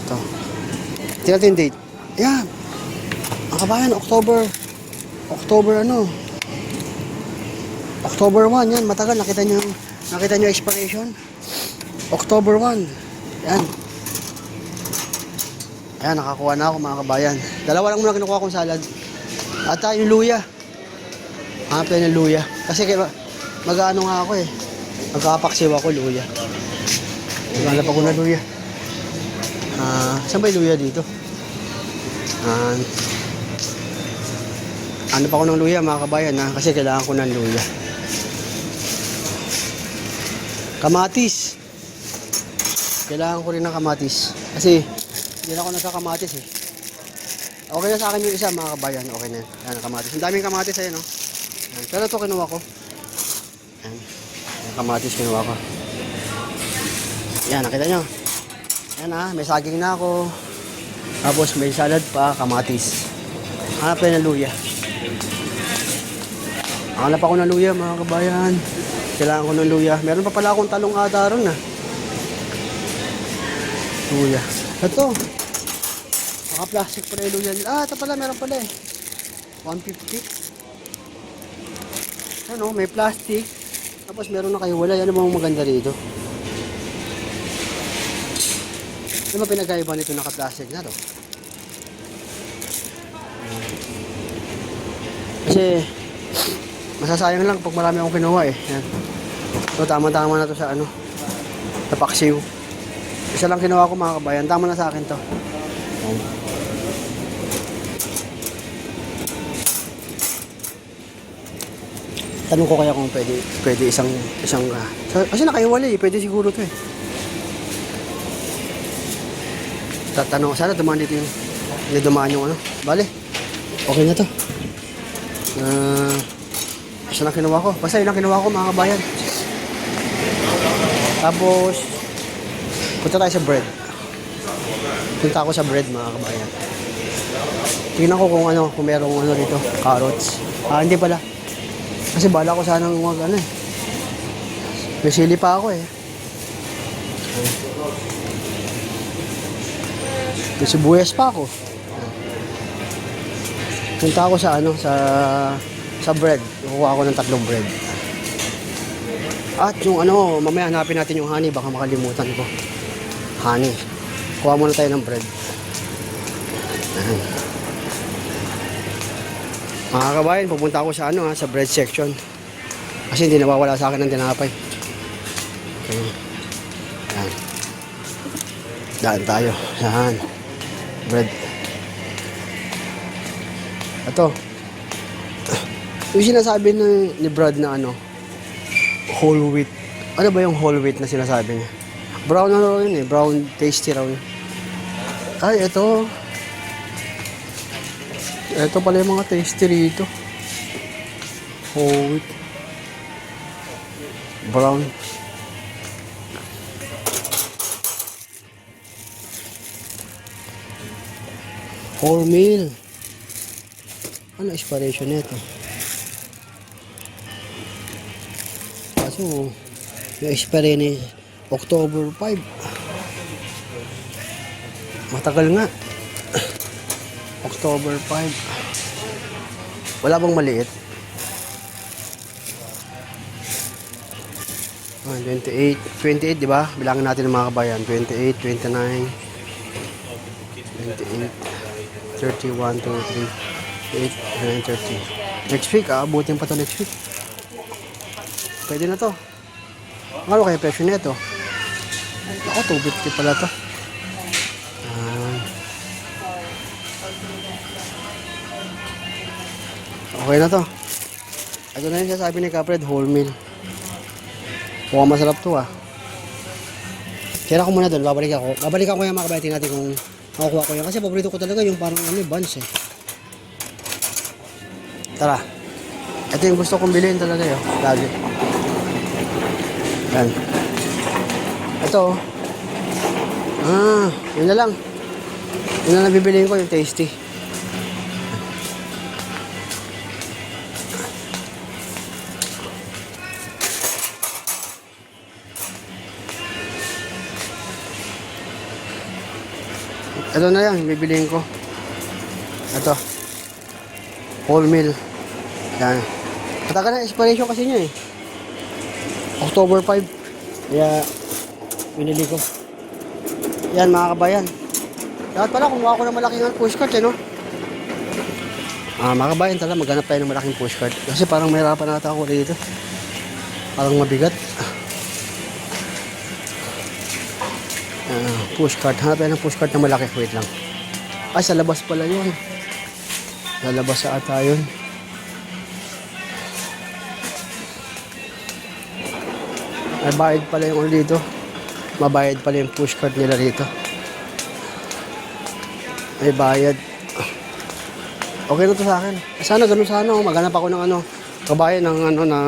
Ito. Tingnan natin yung date. Ayan. Mga kabayan, October 1. Yan, matagal. Nakita nyo expiration. October 1. Yan. Ayan, nakakuha na ako, mga kabayan. Dalawa lang muna kinukuha kong salad. At yung luya. Hanap tayo ng luya. Kasi mag-ano nga ako eh. Magkakapaksiw ako, luya. Maghanap ako ng luya. Saan ba yung luya dito? Ano pa ako ng luya, mga kabayan, kasi kailangan ko ng luya. Kamatis. Kailangan ko rin ng kamatis. Kasi hindi na ako nagkakamatis eh. Okay na sa akin yung isa, mga kabayan. Okay na. Yan, kamatis. Ang daming kamatis ayun, no? Yan. Pero ito kinuha ko. Yan. Yung kamatis kinuha ko. Yan, nakita nyo. Yan may saging na ako. Tapos may salad pa, kamatis. Hanap tayo ng luya. Hanap ako ng luya, mga kabayan. Kailangan ko ng luya. Meron pa pala akong talong ata ron luya. Ito. Naka-plastic pala yung luya. Ito pala, meron pala eh. 150. May plastic. Tapos meron na kayo wala. Yan ang maganda rito. Ano ba pinagkaiba nito naka-plastic na to? Kasi masasayang lang pag marami akong kinuha eh. Yan. So tama-tama na to sa sa paksiw. Isa lang kinuha ko, mga kabayan. Tama na sa akin to. Yan. Tanong ko kaya kung pwede isang kasi nakaiwalay, pwede siguro to eh. Tatanong, sana dumaan dito yung hindi dumaan yung bale, okay na to. Isa lang kinuha ko. Basta yun lang kinuha ko, mga kabayan. Tapos punta tayo sa bread. Punta ako sa bread, mga kabayan. Tingnan ko kung kung merong dito, carrots. Hindi pala. Kasi bala ko sanang may sili pa ako eh. May sibuyas pa ako. Punta ako sa sa bread. Kukuha ako ng 3 bread. At yung ano, mamaya hanapin natin yung honey, baka makalimutan ko. Honey. Kuha muna tayo ng bread. Ayan. Mga kabayan, pupunta ako sa ano ha, sa bread section. Kasi hindi nawawala sa akin ng tinapay. Okay. Ayan. Daan tayo. Ayan. Bread. Ito. Yung sinasabi ni Brad na ano, whole wheat. Ano ba yung whole wheat na sinasabi niya? Brown na raw yun eh. Brown tasty raw yun. Ay, ito. Ito pala yung mga tasty rito. Whole wheat. Brown. Whole meal. Ano expiration nito? Kaso, yung expiry ni October 5. Matagal nga. October 5. Wala bang maliit? 28, di ba? Bilangin natin ng mga kabayan. 28, 29, 28, 31, 23, 8, 9, 30. Next week, abutin pa to next week. Pwede na to. Ano kaya presyo nito? Ako, 250 pala to. Okay na to. Ito na yung sasabi ni Capred, whole meal. Mukhang masarap to ah. Kaya ako muna doon, babalik ako. Babalik ako yung mga kabayatin natin kung makukuha ko yan. Kasi paborito ko talaga yung parang ano, buns eh. Tara. Ito yung gusto kong bilhin talaga yun. Lagi. Yan. Ito oh. Yun na lang. Yun na lang bibiliin ko, yung tasty. Ito na yan, bibiliin ko. Ito. Whole meal. Yan. Matagal na expiration kasi niya eh. October 5. Kaya, binili ko. Yan mga kabayan. Dapat pala kumuha ko ng malaking pushcart eh no. Mga kabayan tala, maghanap tayo ng malaking pushcart. Kasi parang mahirapan nata ako dito. Parang mabigat. Pushcart. Hanap tayo ng pushcart na malaki. Wait lang. Ay, sa labas pala yun. Sa labas sa ata yun. May bayad pala yung dito. Mabayad pala yung pushcart nila dito. May bayad. Okay na to sa akin. Sana ganun sana. Maghanap ako ng ano, kabayan ng ano, ng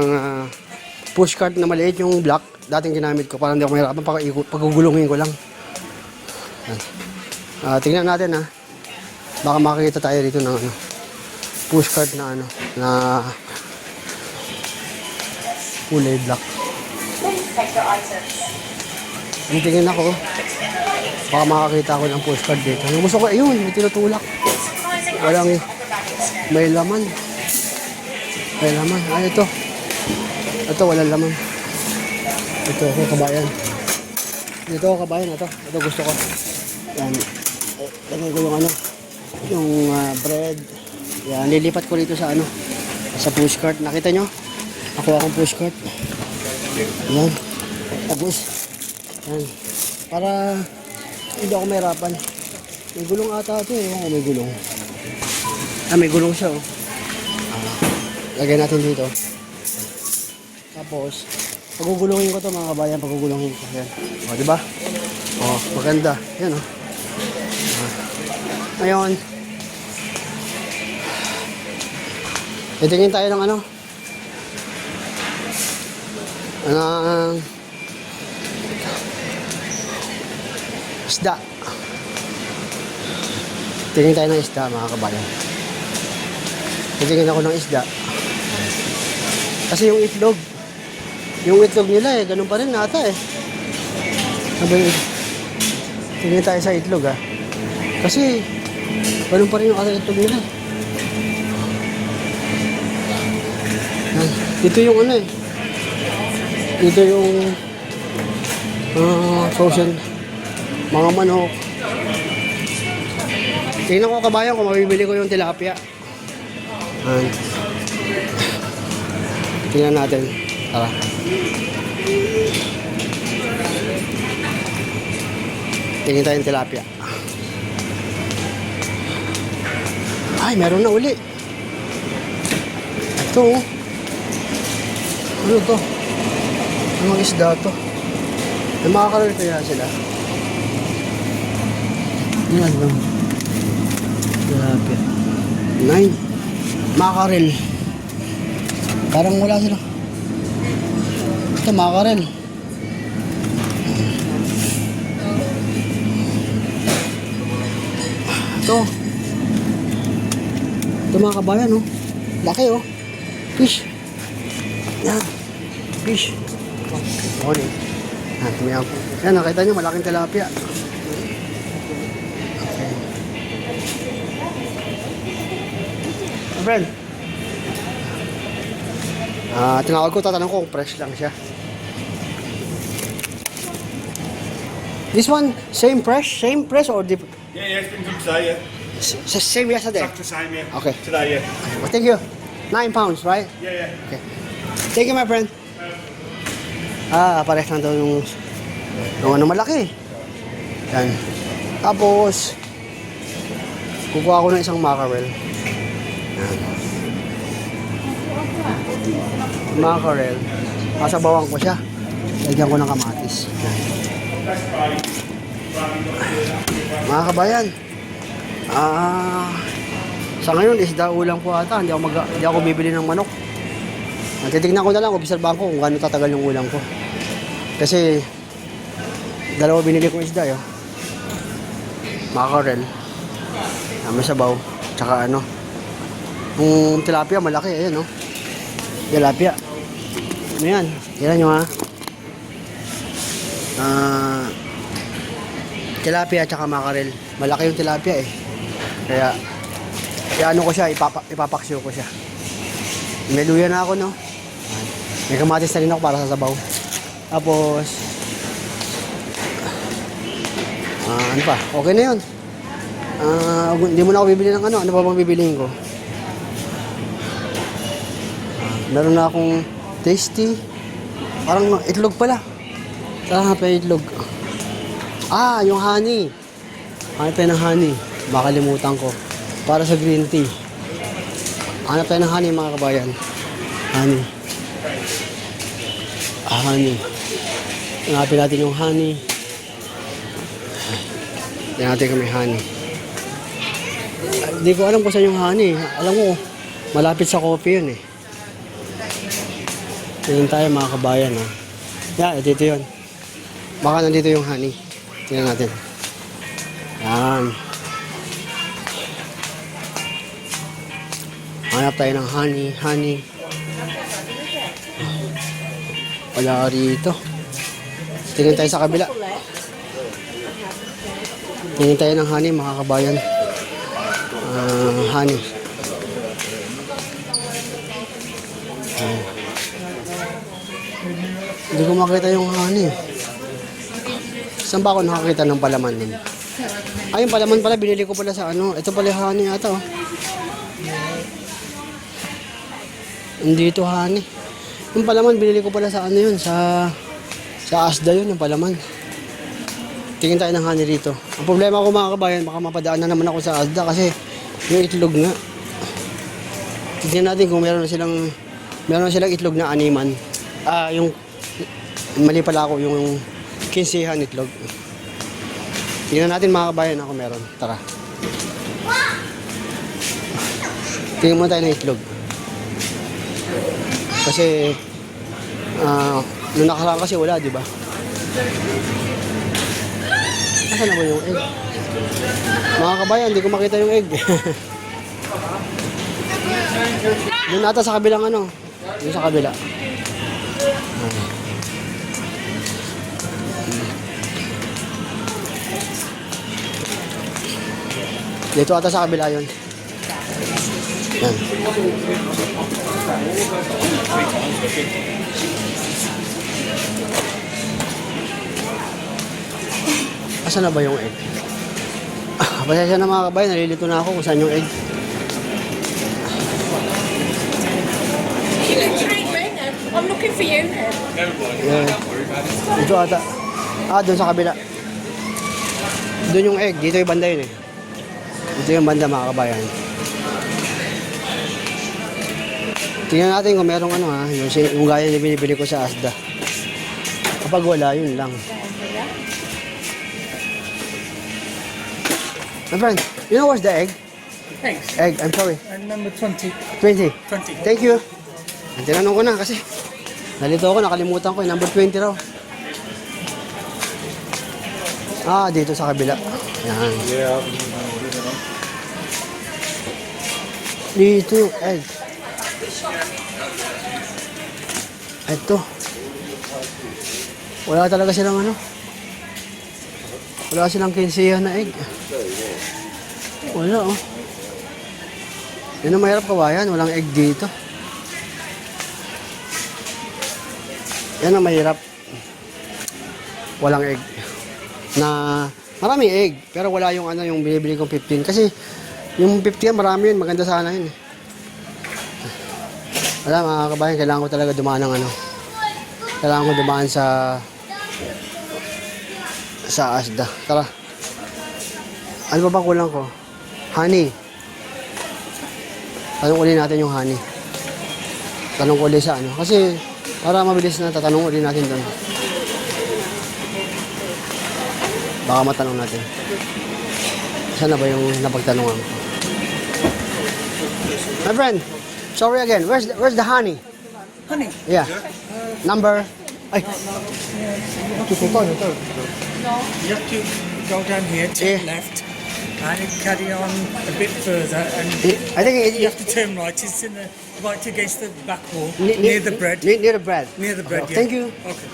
pushcart na maliit yung black. Dating ginamit ko. Parang hindi ako mahirapan. Pagugulungin ko lang. Tingnan natin ha. Baka makakita tayo dito ng ano, pushcart na ano, na kulay black. Tingin ako. Baka makakita ako ng pushcart dito. Yung gusto ko, ayun, may tinutulak. Walang, may laman. May laman. Ay, ito. Ito, walang laman. Ito, kabayan. Ito, kabayan. Ito gusto ko. Yan. Lagay ko yung ano, yung bread. Yan, nilipat ko dito sa ano, sa pushcart. Nakita nyo? Ako akong pushcart. Yan. Tapos, yan. Para hindi ako mahirapan. May gulong ata ito eh. May gulong. May gulong siya oh. Lagay natin dito. Tapos, pagugulungin ko to mga kabayan, pagugulungin ko. Yan. O, diba? O, maganda. Yan o. Ngayon, titingin tayo ng ano? Isda. Tingin tayo ng isda mga kabayan. Titingin ako ng isda. Kasi yung itlog nila eh, ganun pa rin nata eh. Sabi, tingin tayo sa itlog ah. Kasi, ganun pa rin yung itlog nila. Dito yung ano eh. Dito yung frozen mga manok. Tingnan ko kabayan kung mabibili ko yung tilapia. Tingnan natin. Tara. Tingnan tayo yung tilapia. Ay, meron na uli. Ito oh. Ano to? Anong isda to? May makakalala kaya sila. Yan lang. Tilapia. 9. Makarel. Parang wala sila. Ito, makarel. Ito. Ito mga kabayan, oh. Laki, oh. Fish. Yan. Fish. Okay. Tumiyak. Yan, nakita nyo, malaking tilapia. Okay. My friend. Tinawag ko, tatanong ko kung fresh lang siya. This one, same fresh or different? Yeah, it's been good today, yeah. Same yesterday? Exact the same, yeah. Okay. Today, yeah. Well, thank you. 9 pounds, right? Yeah, yeah. Okay. Thank you, my friend. Pares lang daw yung ano malaki. Yan. Tapos, kukuha ko ng isang mackerel. Yan. Mackerel. Kasabawan ko siya. Lagyan ko ng kamatis. Yan. Mga kabayan, sa ngayon isda ulang po ata. Hindi ako bibili ng manok. Titignan ko na lang, obserbahan ko kung gaano tatagal yung ulang ko. Kasi dalawa binili kong isda, yo. Mackerel. May sabaw. Tsaka ano. Yung tilapia malaki, ayan, no. Tilapia. Ano yan? Tignan nyo, ha. Tilapia tsaka mackerel. Malaki yung tilapia, eh. Kaya ano ko siya, ipapaksiw ko siya. May luya na ako, no. May kamatis na rin ako para sa sabaw. Tapos ano pa? Okay na yun. Hindi mo na ako bibili ng ano. Ano pa bang bibiliin ko? Meron na akong tasty. Parang itlog pala. Saan pa itlog? Yung honey. Hanap tayo ng honey. Makalimutan ko. Para sa green tea. Hanap tayo ng honey, mga kabayan. Honey. Honey. Hanapin natin yung honey. Tignan natin kung may honey. Hindi ko alam kung saan yung honey. Alam mo, malapit sa coffee yun, eh. Tignan tayo, mga kabayan, ha. Yeah, dito yun. Baka nandito yung honey. Tignan natin. Yan. Hanap tayo ng honey. Wala rito. Tingin tayo sa kabila. Tingin tayo ng honey, mga kabayan. Honey. Hindi ko makita yung honey. Saan ba ako nakakita ng palaman din? Yung palaman pala, binili ko pala sa ano. Ito pala honey ata, oh. Hindi ito honey. Yung palaman, binili ko pala sa ano yun, sa Asda yun, yung palaman. Tingin tayo ng honey rito. Ang problema ko, mga kabayan, baka mapadaan na naman ako sa Asda kasi yung itlog nga. Tingnan natin kung meron na silang itlog na animan. Yung mali pala ako, yung kinsihan itlog. Tingnan natin, mga kabayan, ako meron. Tara. Tingnan mo tayo ng itlog. Kasi nung nakaraan kasi wala, di ba? Nasaan na ba yung egg? Mga kabayan, hindi ko makita yung egg. Doon ata sa kabilang ano. Doon sa kabila. Dito ata sa kabila yun. Yan. Asan na ba yung egg? Pasensya na mga kabayan, nalilito na ako kung saan yung egg. You literally ring him. I'm looking for you. Dito ata. Doon sa kabila. Doon yung egg. Dito yung banda yun eh. Dito yung banda mga kabayan. Tingnan natin kung merong ano ha. Yung gaya na binibili ko sa Asda. Kapag wala, yun lang. My friend, you know what's the egg? Thanks. Egg, I'm sorry. And number 20. 20. 20. Thank you. Ang tinanong ko na kasi nalito ako, nakalimutan ko. Number 20 raw. Dito sa kabila. Yan. Dito, egg. Ito. Wala talaga silang ano. Wala silang kinsiya na egg. Wala oh. Yan ang mahirap kabayan, walang egg dito. Yan ang mahirap. Walang egg. Na maraming egg, pero wala yung ano yung binibili kong 15 kasi yung 50 yan marami yun, maganda sana yun. Wala mga kabayan, kailangan ko talaga dumaan ng ano. Kailangan ko dumaan sa Asda. Tara. Ano ba bang kulang ko? Honey. Tanong ulit natin yung honey. Tanong ulit sa ano. Kasi para mabilis na tatanong ulit natin doon. Baka matanong natin. Saan na ba yung napagtanungan ko? My friend, sorry again. Where's the honey? Honey. Yeah. Number. Ay. You have to go down here, turn Yeah. left, and carry on a bit further, and I think you have to turn right. It's in the right against the back wall, near near the bread. Near the bread. Near the bread, yeah. Thank you. Okay.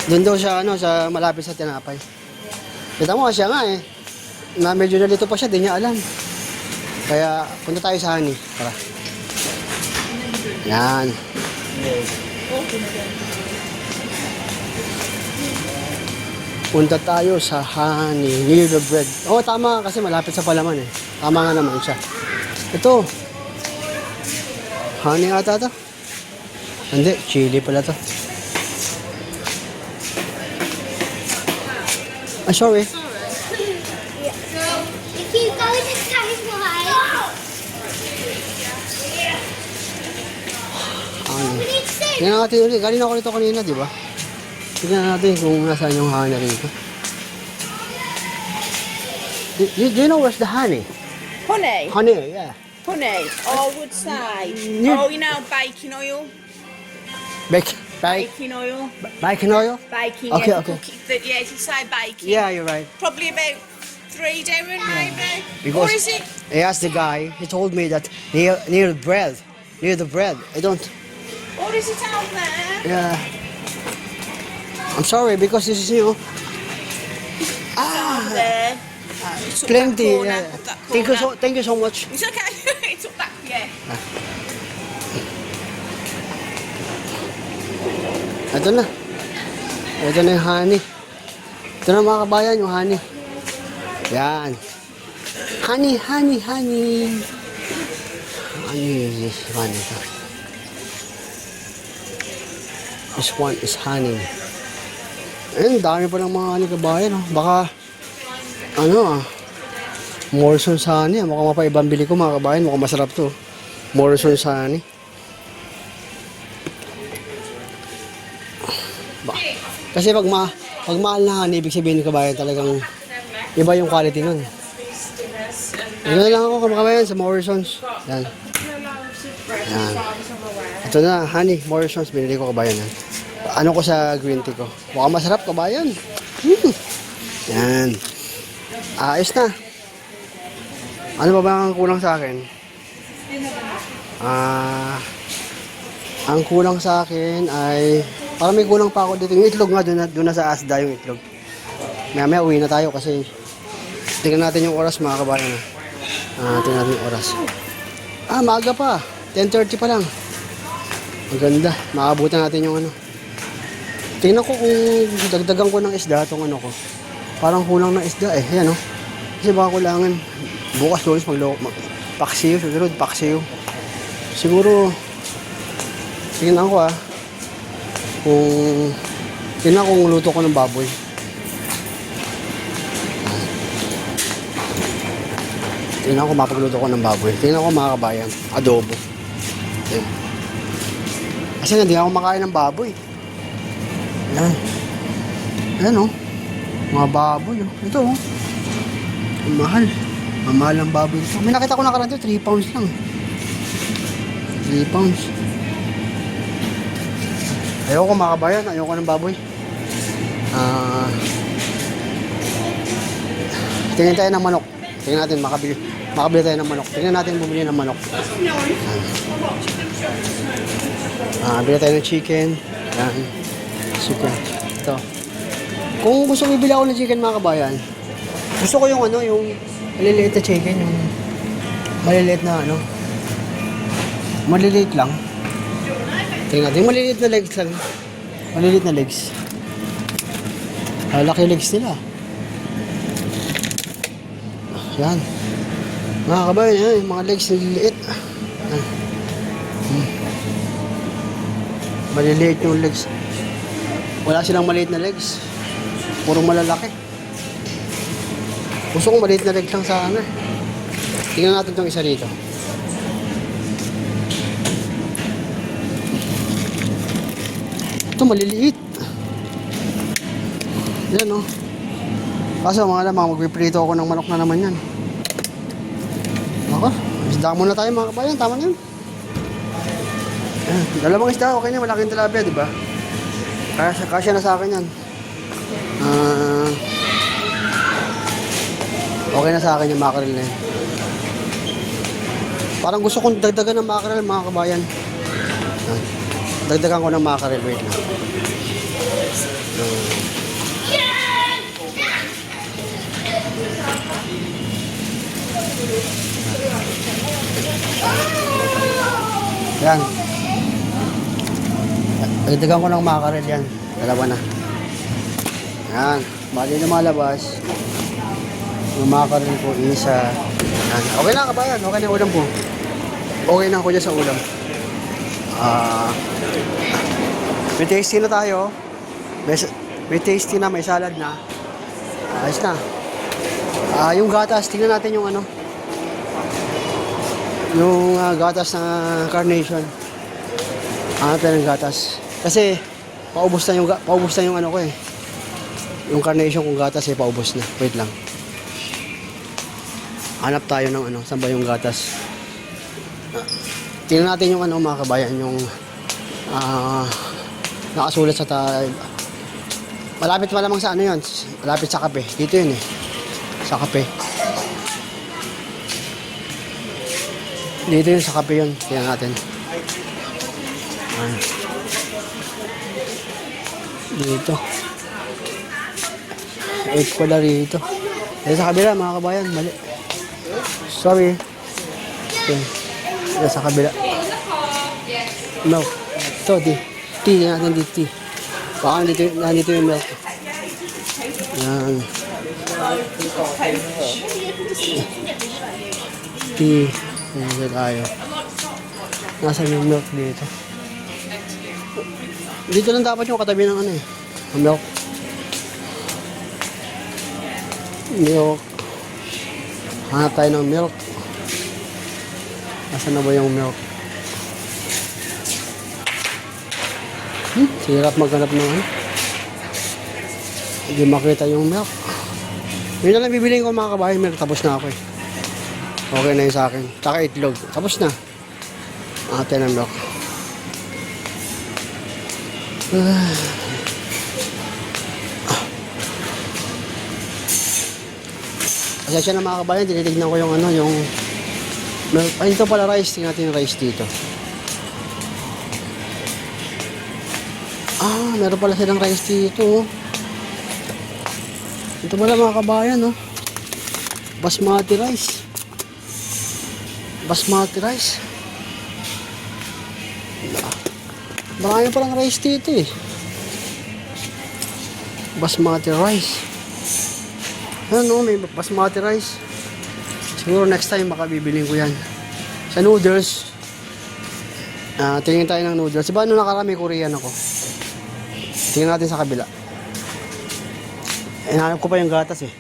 Doon daw siya, ano, sa malapit sa tinapay. Kita mo, siya nga eh. Na medyo nalito pa siya, di niya alam. Kaya, punta tayo sa honey. Tara. Yan. Punta tayo sa honey, near the bread. Oo, tama kasi malapit sa palaman eh. Tama nga naman siya. Ito. Honey ata to. Hindi, chili pala to. Sorry. If you go to Taiwan, Honey. we need to say Tingnan natin ulit. Galing ako rito kanina, di ba? Tingnan natin kung nasaan yung honey rito. Do you know where's the honey? Honey, Honey, yeah. honey. I would say, Yeah. oh, you know, baking oil, Baking oil, baking oil? baking. Okay, yeah, okay. Yeah, if you say baking, Yeah, you're right. probably about 3 doing maybe. Because- Or is it? I asked the guy, he told me that near the bread. Near the bread. I don't, Or is it out there? yeah. I'm sorry because this is new. Out there. It's up Plenty. that corner, Yeah. up that Thank you so much. It's okay. It's up that. Yeah. Ito na. Ito na yung honey. Ito na mga kabayan, yung honey. Yan. Honey, honey, honey. Ano yun? This one ito. This one is honey. Ayun, dami pa ng mga honey kabayan. Oh. Baka, Morrison's honey. Mukhang mapaibang bili ko mga kabayan. Mukhang masarap to. Morrison's honey. Kasi pag mahal na honey, ibig sabihin ng kabayan talagang iba yung quality nun. Ano na lang ako kabayan sa Morrison's. Yan. Yan. Ito na, honey, Morrison's, binili ko kabayan. Yan. Ano ko sa green tea ko. Mukhang masarap kabayan. Yan. Ayos na. Ano ba ang kulang sa akin? Ang kulang sa akin ay parang may kulang pa ako dito. Yung itlog nga, doon na sa Asda yung itlog. Maya uwi na tayo kasi tingnan natin yung oras mga kabayan. Tingnan natin yung oras. Maaga pa. 10:30 pa lang. Maganda. Maabutan natin yung ano. Tingnan ko kung dagdagan ko ng isda itong ano ko. Parang kulang na isda eh. Ayan oh. Kasi baka kulangan. Bukas lunes paksiyo. Susunod paksiyo. Siguro, tingnan ko kung luto ko ng baboy. Tingnan ko mapagluto ko ng baboy. Tingnan ko mga kabayan. Adobo. Ayan. Kasi hindi ako makain ng baboy. Ayan. Ayan oh. Mga baboy oh. Ito oh. Ang mahal. Ang mahal ng baboy ito. May nakita ko nakaraan ito, 3 pounds lang. 3 pounds. Ayoko mga kabayan. Ayoko ng baboy. Tingnan tayo ng manok. Tingnan natin makabili tayo ng manok. Tingnan natin bumili ng manok. Bili tayo ng chicken. Yan. Chicken. Ito. Kung gusto ko bibili ako ng chicken mga kabayan, gusto ko yung yung maliliit na chicken, yung maliliit na maliliit lang. Tingnan natin, yung maliliit na legs lang. Maliliit na legs. Laki legs nila. Yan. Mga kabayan, yan, yung mga legs nililiit. Maliliit yung legs. Wala silang maliit na legs. Puro malalaki. Gusto kong maliit na legs lang sa Tingnan natin itong isa dito. Ito maliliit. Yan oh. Kaso mga magpiprito ako ng manok na naman yan. Ako, isda muna tayo mga kabayan. Tama na yun. Dalawang isda, okay na. Malaking tilapia, di ba? Kasya na sa akin yan. Okay na sa akin yung mackerel na yan. Parang gusto kong dagdagan ng mackerel mga kabayan. Dagdagan ko ng mackerel. Wait lang. Yan. Dagdagan ko ng mackerel yan. Dalawa na. Yan. Bali na malabas. Yung mackerel ko isa. Yan. Okay na kabayan. Okay na ulam po. Okay na ako dyan sa ulam. May tasty na tayo. May tasty na. May salad na. Ayos na. Yung gatas. Tingnan natin yung yung gatas na carnation. Hanap tayo ng gatas. Kasi paubos na yung ko eh. Yung carnation kong gatas eh paubos na. Wait lang. Hanap tayo ng saan ba yung gatas? Tingnan natin yung mga kabayan, yung nakasulat sa malapit malamang sa yun. Malapit sa kape. Dito yun eh. Sa kape. Dito yun sa kape yun. Tingnan natin. Dito. 8 pala rito. Sa kabila mga kabayan. Mali. Sorry. Okay. Sa kabila. No. Ito, tea natin dito. Tea. Baka nandito yung milk. Yan. Tea. Nandito tayo. Nasaan yung milk dito? Dito lang dapat yung katabi ng ng milk. Milk. Hanap tayo ng milk. Nasaan na ba yung milk? Hirap maghanap ng hindi makita yung milk. Yun na lang bibiliin ko mga kabahay. Milk, tapos na ako eh. Okay na yun sa akin. Tsaka itlog. Tapos na. Ate ng milk. Kasi siya na mga kabayan, tinitignan ko yung yung milk. Ay, ito pala rice. Tingnan natin yung rice dito. Meron pala silang rice dito. Ito pala mga kabayan, basmati rice. Basmati rice. Marami palang rice dito eh. Basmati rice. Ano, may basmati rice. Siguro next time baka bibiling ko yan. Sa noodles, tingin tayo ng noodles. Diba nung nakarami Korean ako? Tingnan natin sa kabila. Hinahanap ko pa yung gatas eh.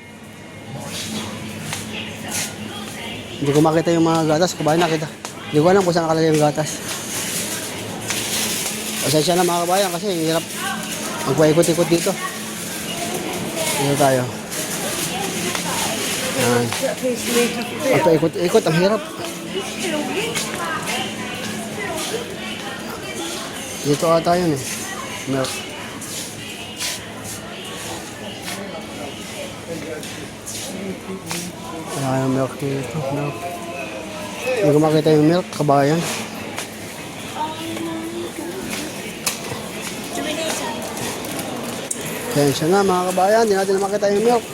Hindi ko makita yung mga gatas. Kabayan nakita. Hindi ko alam kung saan nakalagay yung gatas. Pasensya na mga kabayan kasi hirap magpaikot-ikot dito. Dito tayo. Yan. Magpaikot-ikot, ang hirap. Dito ata yun eh. Milk. Wala yung milk dito. Milk. Hindi ko makita yung milk, kabayan. Pasensya na mga kabayan, hindi natin makita yung milk.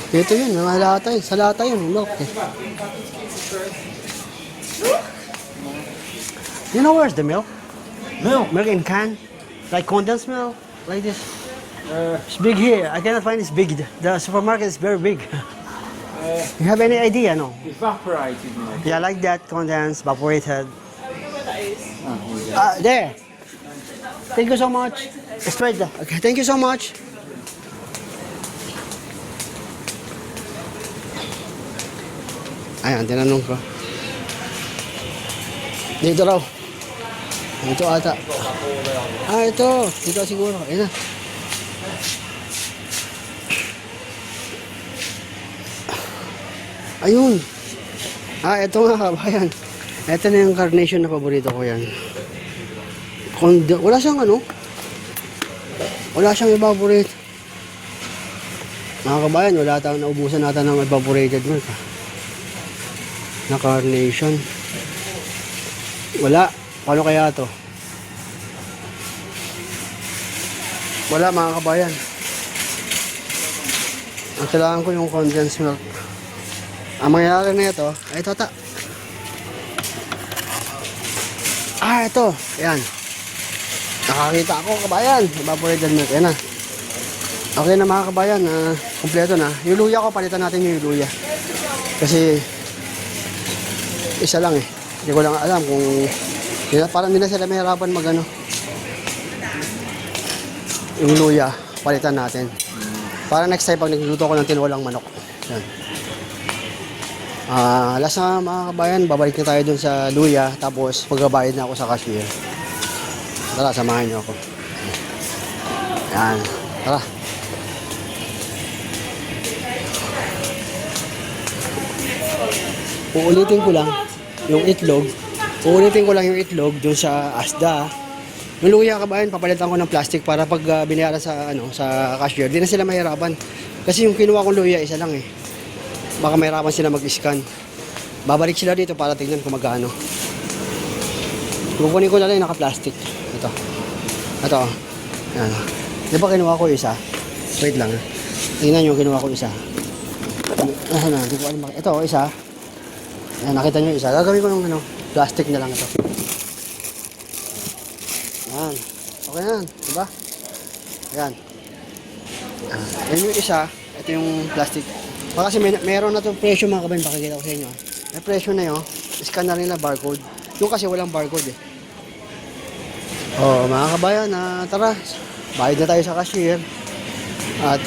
Dito yun, mga lata yun. Sa lata yun, milk eh. You know where's the milk? Milk. Milk in can? Like condensed milk? Like this? It's big here. I cannot find it's big. The supermarket is very big. You have any idea, no? Evaporated milk. Yeah, like that, condensed, evaporated. Oh, There. Thank you so much. Straight there. Okay, thank you so much. Ayan, tinanong ko. Dito raw. Dito ata. Ito. Dito siguro. Ayan na. Ayun. Ito nga kabayan. Ito na yung carnation na paborito ko yan. Wala siyang ano. Wala siyang evaporate. Mga kabayan, wala tayong naubusan natin ng evaporated milk. Na carnation. Wala. Paano kaya to? Wala mga kabayan. Ang kailangan ko yung condensed milk. Ang mangyayari na ito, ay ito ta. Ito. Ayan. Nakakita ako kabayan. Evaporated milk. Ayan na. Okay na mga kabayan. Kompleto na. Yung luya ko, palitan natin yung luya. Kasi isa lang eh. Hindi ko lang alam kung parang nila sila may harapan magano. Yung luya, palitan natin. Para next time pag nagluto ko ng tinolang manok. Yan. Last na mga kabayan, babalik na tayo dun sa luya. Tapos magbabayad na ako sa cashier. Tara, samahan niyo ako. Yan. Tara. Uulitin ko lang yung itlog. Uulitin ko lang yung itlog dun sa Asda. Yung luya kabayan, papalitan ko ng plastic para pag binayaran sa sa cashier, di na sila mahirapan. Kasi yung kinuha kong luya, isa lang eh. Baka mahirapan sila mag-scan. Babalik sila dito para tingnan kung magkano. Kukunin ko na lang yung naka-plastic. Ito. Ito. Yan. Di ba kinuha ko isa? Wait lang. Tingnan nyo, kinuha ko isa. Asan na? Di ko alam. Ito, isa. Ayan, nakita nyo isa. Gagawin ko ng plastic na lang ito. Ayan. Okay na yan. Diba? Ayan. Ayan yung isa. Ito yung plastic. Baka kasi meron na itong presyo mga kabayan. Pakikita ko sa inyo. May presyo na yun. Scan na rin na barcode. Yung kasi walang barcode eh. Mga kabayan, tara. Bayad na tayo sa cashier. At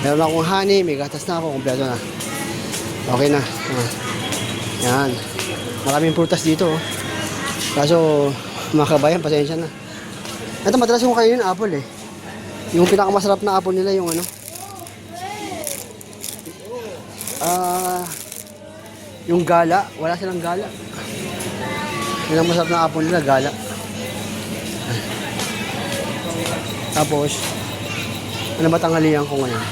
meron akong honey. May gatas na ako. Kompleto na. Okay na. Yan. Maraming prutas dito. Kaso, mga kabayan, pasensya na. Ito, madalas yung kayo yung apple eh. Yung pinakamasarap na apple nila yung ano. Yung gala. Wala silang gala. Yung masarap na apple nila, gala. Tapos, ano ba tanghalian ko ngayon?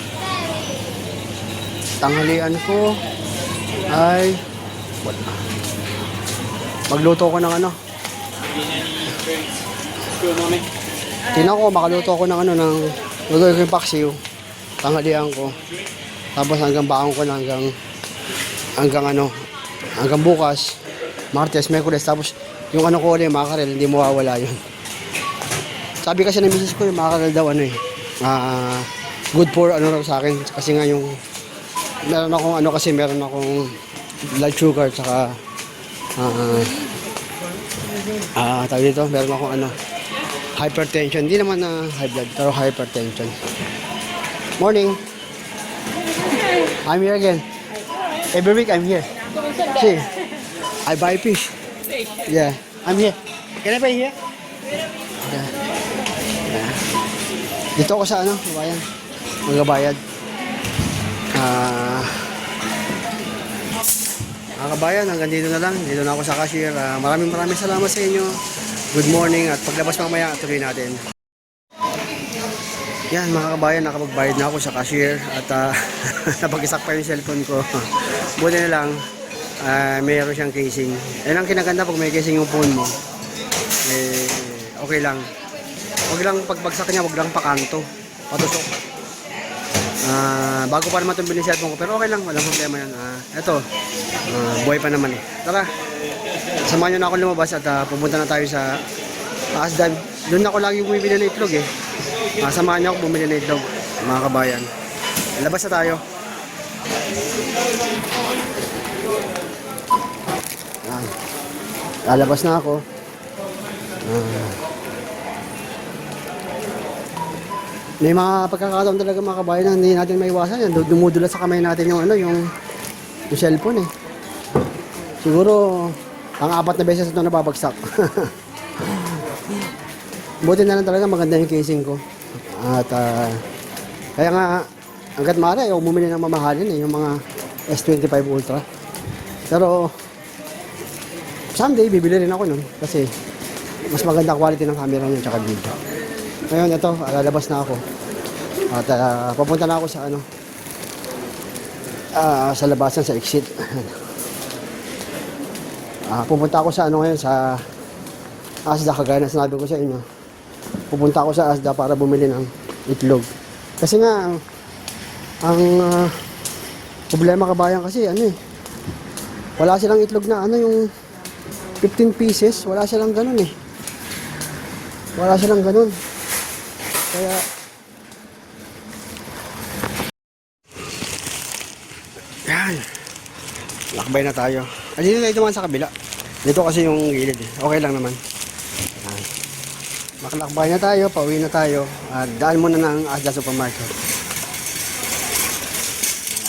Tanghalian ko ay magluto ko ng ano. Tingnan ko, makaluto ko ng ano, ng luto ko yung paksiw. Tanghalian ko. Tapos hanggang baon ko na hanggang bukas, Martes, Miyerkules. Tapos yung ano ko ulit, makarel, hindi mawawala yun. sabi kasi ng misis ko yung makakal daw ano eh. Good for ano raw sa akin. Kasi nga yung meron akong blood sugar tsaka tawag dito, meron akong hypertension. Hindi naman na high blood, pero hypertension. Morning. I'm here again. Every week I'm here. See, I buy fish. Yeah, I'm here. Can I pay here? Yeah. Yeah. Dito ako sa bayan. Magabayad. Mga kabayan, hanggang dito na lang. Dito na ako sa cashier. Maraming salamat sa inyo. Good morning at paglabas mamaya, tuloy natin. Yan mga kabayan, nakapagbayad na ako sa cashier at napag-isak pa yung cellphone ko. Buti na lang, mayroon siyang casing. Yan ang kinaganda pag may casing yung phone mo. Okay lang. Huwag lang pagbagsak niya, huwag lang pakanto. Patusok. Bago pa naman itong bilhin cellphone ko, pero okay lang, walang problema yan. Eto, buhay pa naman eh. Tara, samahan nyo na ako lumabas at pupunta na tayo sa Asda. Doon ako lagi bumibili ng itlog eh. Samahan nyo ako bumili ng itlog, mga kabayan. Labas na tayo. Lalabas na ako. May mga pagkakataon talaga mga kabayan na hindi natin maiwasan yan. Dumudulas sa kamay natin yung yung cellphone eh. Siguro ang 4 na beses ito nababagsak. Buti na lang talaga maganda yung casing ko. At kaya nga hanggat maaari ayaw bumili ng mamahalin eh, yung mga S25 Ultra. Pero someday bibili rin ako nun kasi mas maganda quality ng camera niya tsaka video. Ngayon ito, lalabas na ako. At papunta na ako sa sa labasan sa exit. Pupunta ako sa ngayon sa Asda, kagaya na sinabi ko sa inyo. Pupunta ako sa Asda para bumili ng itlog. Kasi nga ang problema kabayan kasi wala silang itlog na yung 15 pieces, wala silang ganun eh. Wala silang ganun. Kaya yan. Lakbay na tayo. Dito tayo naman sa kabila. Dito kasi yung gilid eh. Okay lang naman. Yan. Makalakbay na tayo, pauwi na tayo. Daan muna ng Asda Supermarket.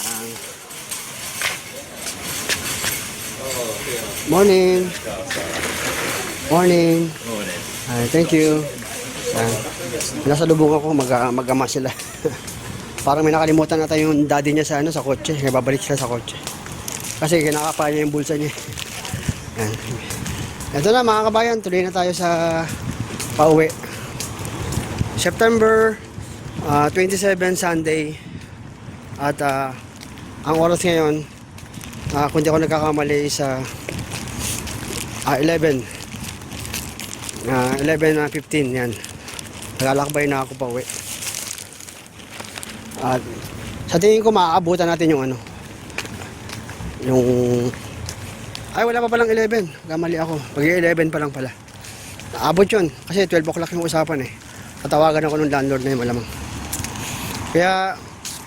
Yan. Morning. Morning. Thank you. Yan. Nasa lubong ako, mag-ama sila. Parang may nakalimutan na tayo yung daddy niya sa kotse. Kaya babalik sila sa kotse. Kasi kinakapa niya yung bulsa niya. Yan. Ito na mga kabayan, tuloy na tayo sa pauwi. September 27 Sunday. At ang oras ngayon, kung di ako nagkakamali sa 11:15 yan. Naglalakbay na ako pauwi. At sa tingin ko maaabutan natin yung wala pa palang 11. Gamali ako. Pag-11 pa lang pala. Naabot yun. Kasi 12 o'clock yung usapan eh. Tatawagan ako ng landlord na yun malamang. Kaya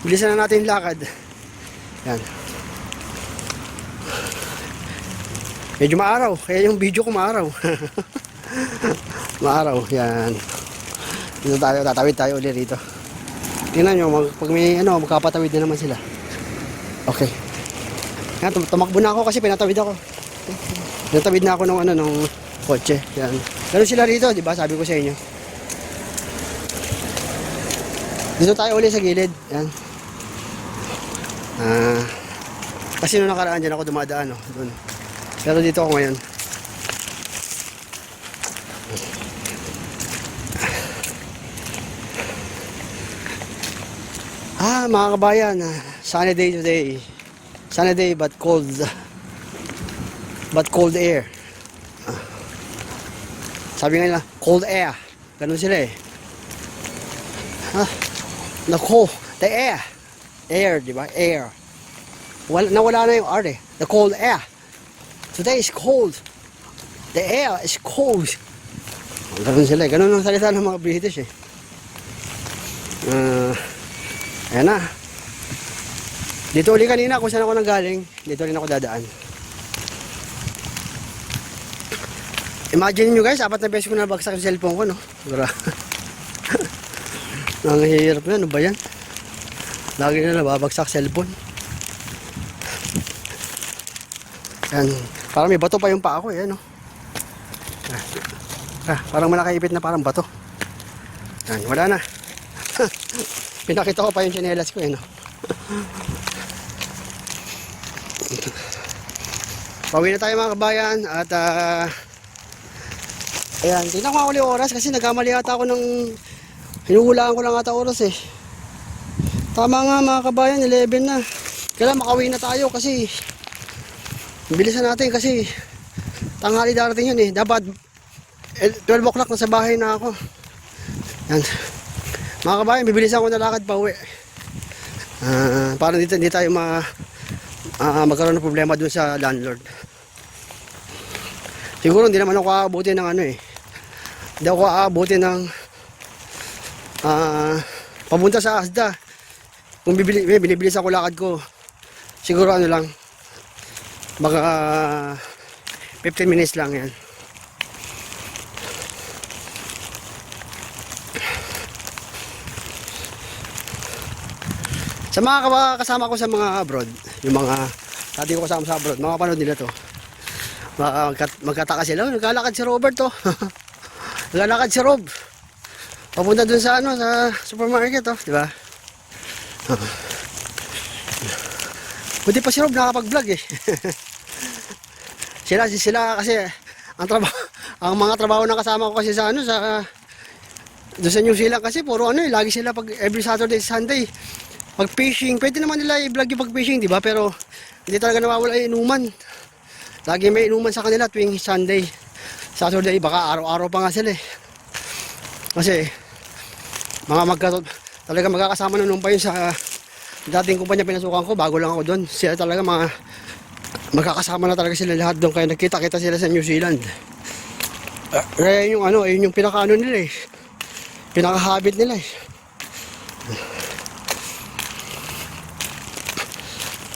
bilisan na natin yung lakad. Yan. Medyo maaraw. Kaya yung video ko maaraw. Maaraw. Yan. Dito tayo. Tatawid tayo ulit rito. Tingnan nyo. Pag may magkapatawid na naman sila. Okay. Yan. Tumakbo na ako kasi pinatawid ako. Pinatawid na ako ng kotse. Yan. Ganun sila rito. Diba? Sabi ko sa inyo. Dito tayo ulit sa gilid. Yan. Kasi nung nakaraan dyan ako dumadaan. Doon. Pero dito ako ngayon. Mga kabayan, sunny day today. Sunny day but cold air. Sabi nga nila, cold air. Ganun sila eh. The air. Air, di ba? Air. Nawala na yung R eh. The cold air. Today is cold. The air is cold. Ganun sila eh. Ganun ang salita ng mga British eh. Ayan na. Dito uli kanina kung saan ako nanggaling. Dito rin ako dadaan. Imagine nyo guys, 4 na beses ko nabagsak yung cellphone ko, no? Nanghihirap na, ano ba yan? Lagi na nababagsak cellphone. Yan. Parang may bato pa yung paa ko, no? Parang malakaipit na parang bato. Yan, wala na. Pinakita ko pa yung tsinelas ko, no? Pauwi na tayo mga kabayan at ayan, tingnan ko ako ulit oras kasi nagkamali ata ako ng hinuhulaan ko lang ata oras eh. Tama nga mga kabayan, 11 na. Kailangan makauwi na tayo kasi bilisan natin kasi tanghali darating yun eh. Dapat 12 o'clock na sa bahay na ako. Yan. Mga kabayan, bibilisan ko na lakad pa uwi. Para dito hindi tayo magkaroon ng problema dun sa landlord. Siguro hindi naman ako aabutin ng ano eh. Hindi ako aabutin ng papunta sa Asda. Kung binibilis ako lakad ko, siguro ano lang, baka 15 minutes lang yan. Sa mga kasama ko sa mga abroad, yung mga dati ko kasama sa abroad, makapanood nila to. Magkataka sila, naglalakad si Robert to. Naglalakad si Rob. Papunta dun sa ano, sa supermarket to, di ba? Buti pa si Rob nakapag-vlog eh. sila kasi ang mga trabaho na kasama ko kasi sa ano sa doon sa New Zealand kasi puro ano eh, lagi sila pag every Saturday, Sunday pag fishing. Pwede naman nila i-vlog yung pag fishing, di ba? Pero hindi talaga nawawala yung inuman. Lagi may inuman sa kanila tuwing Sunday, Saturday, baka araw-araw pa nga sila eh. Kasi talaga magkakasama na nung pa yun sa dating kumpanya pinasukan ko, bago lang ako doon. Sila talaga magkakasama na talaga sila lahat doon, kaya nagkita-kita sila sa New Zealand. Kaya yung ano, yun yung pinaka-ano nila eh. Pinaka-habit nila eh.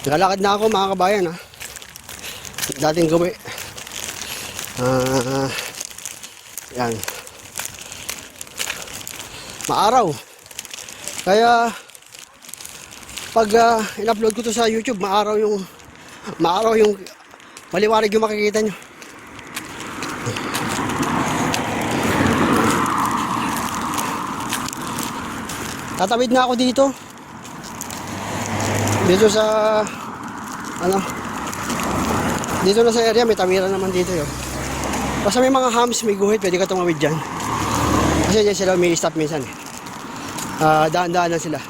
Lalakad na ako mga kabayan ha. Dating gabi. Yan. Maaraw. Kaya pag in-upload ko to sa YouTube, maaraw yung maliwanag yung makikita nyo. Tatawid na ako dito. Dito sa ano, dito na sa area may tawiran naman dito yun. Basta may mga hams, may guhit, pwede ka tumawid dyan. Kasi dyan sila may stop minsan eh. Daan-daan lang sila.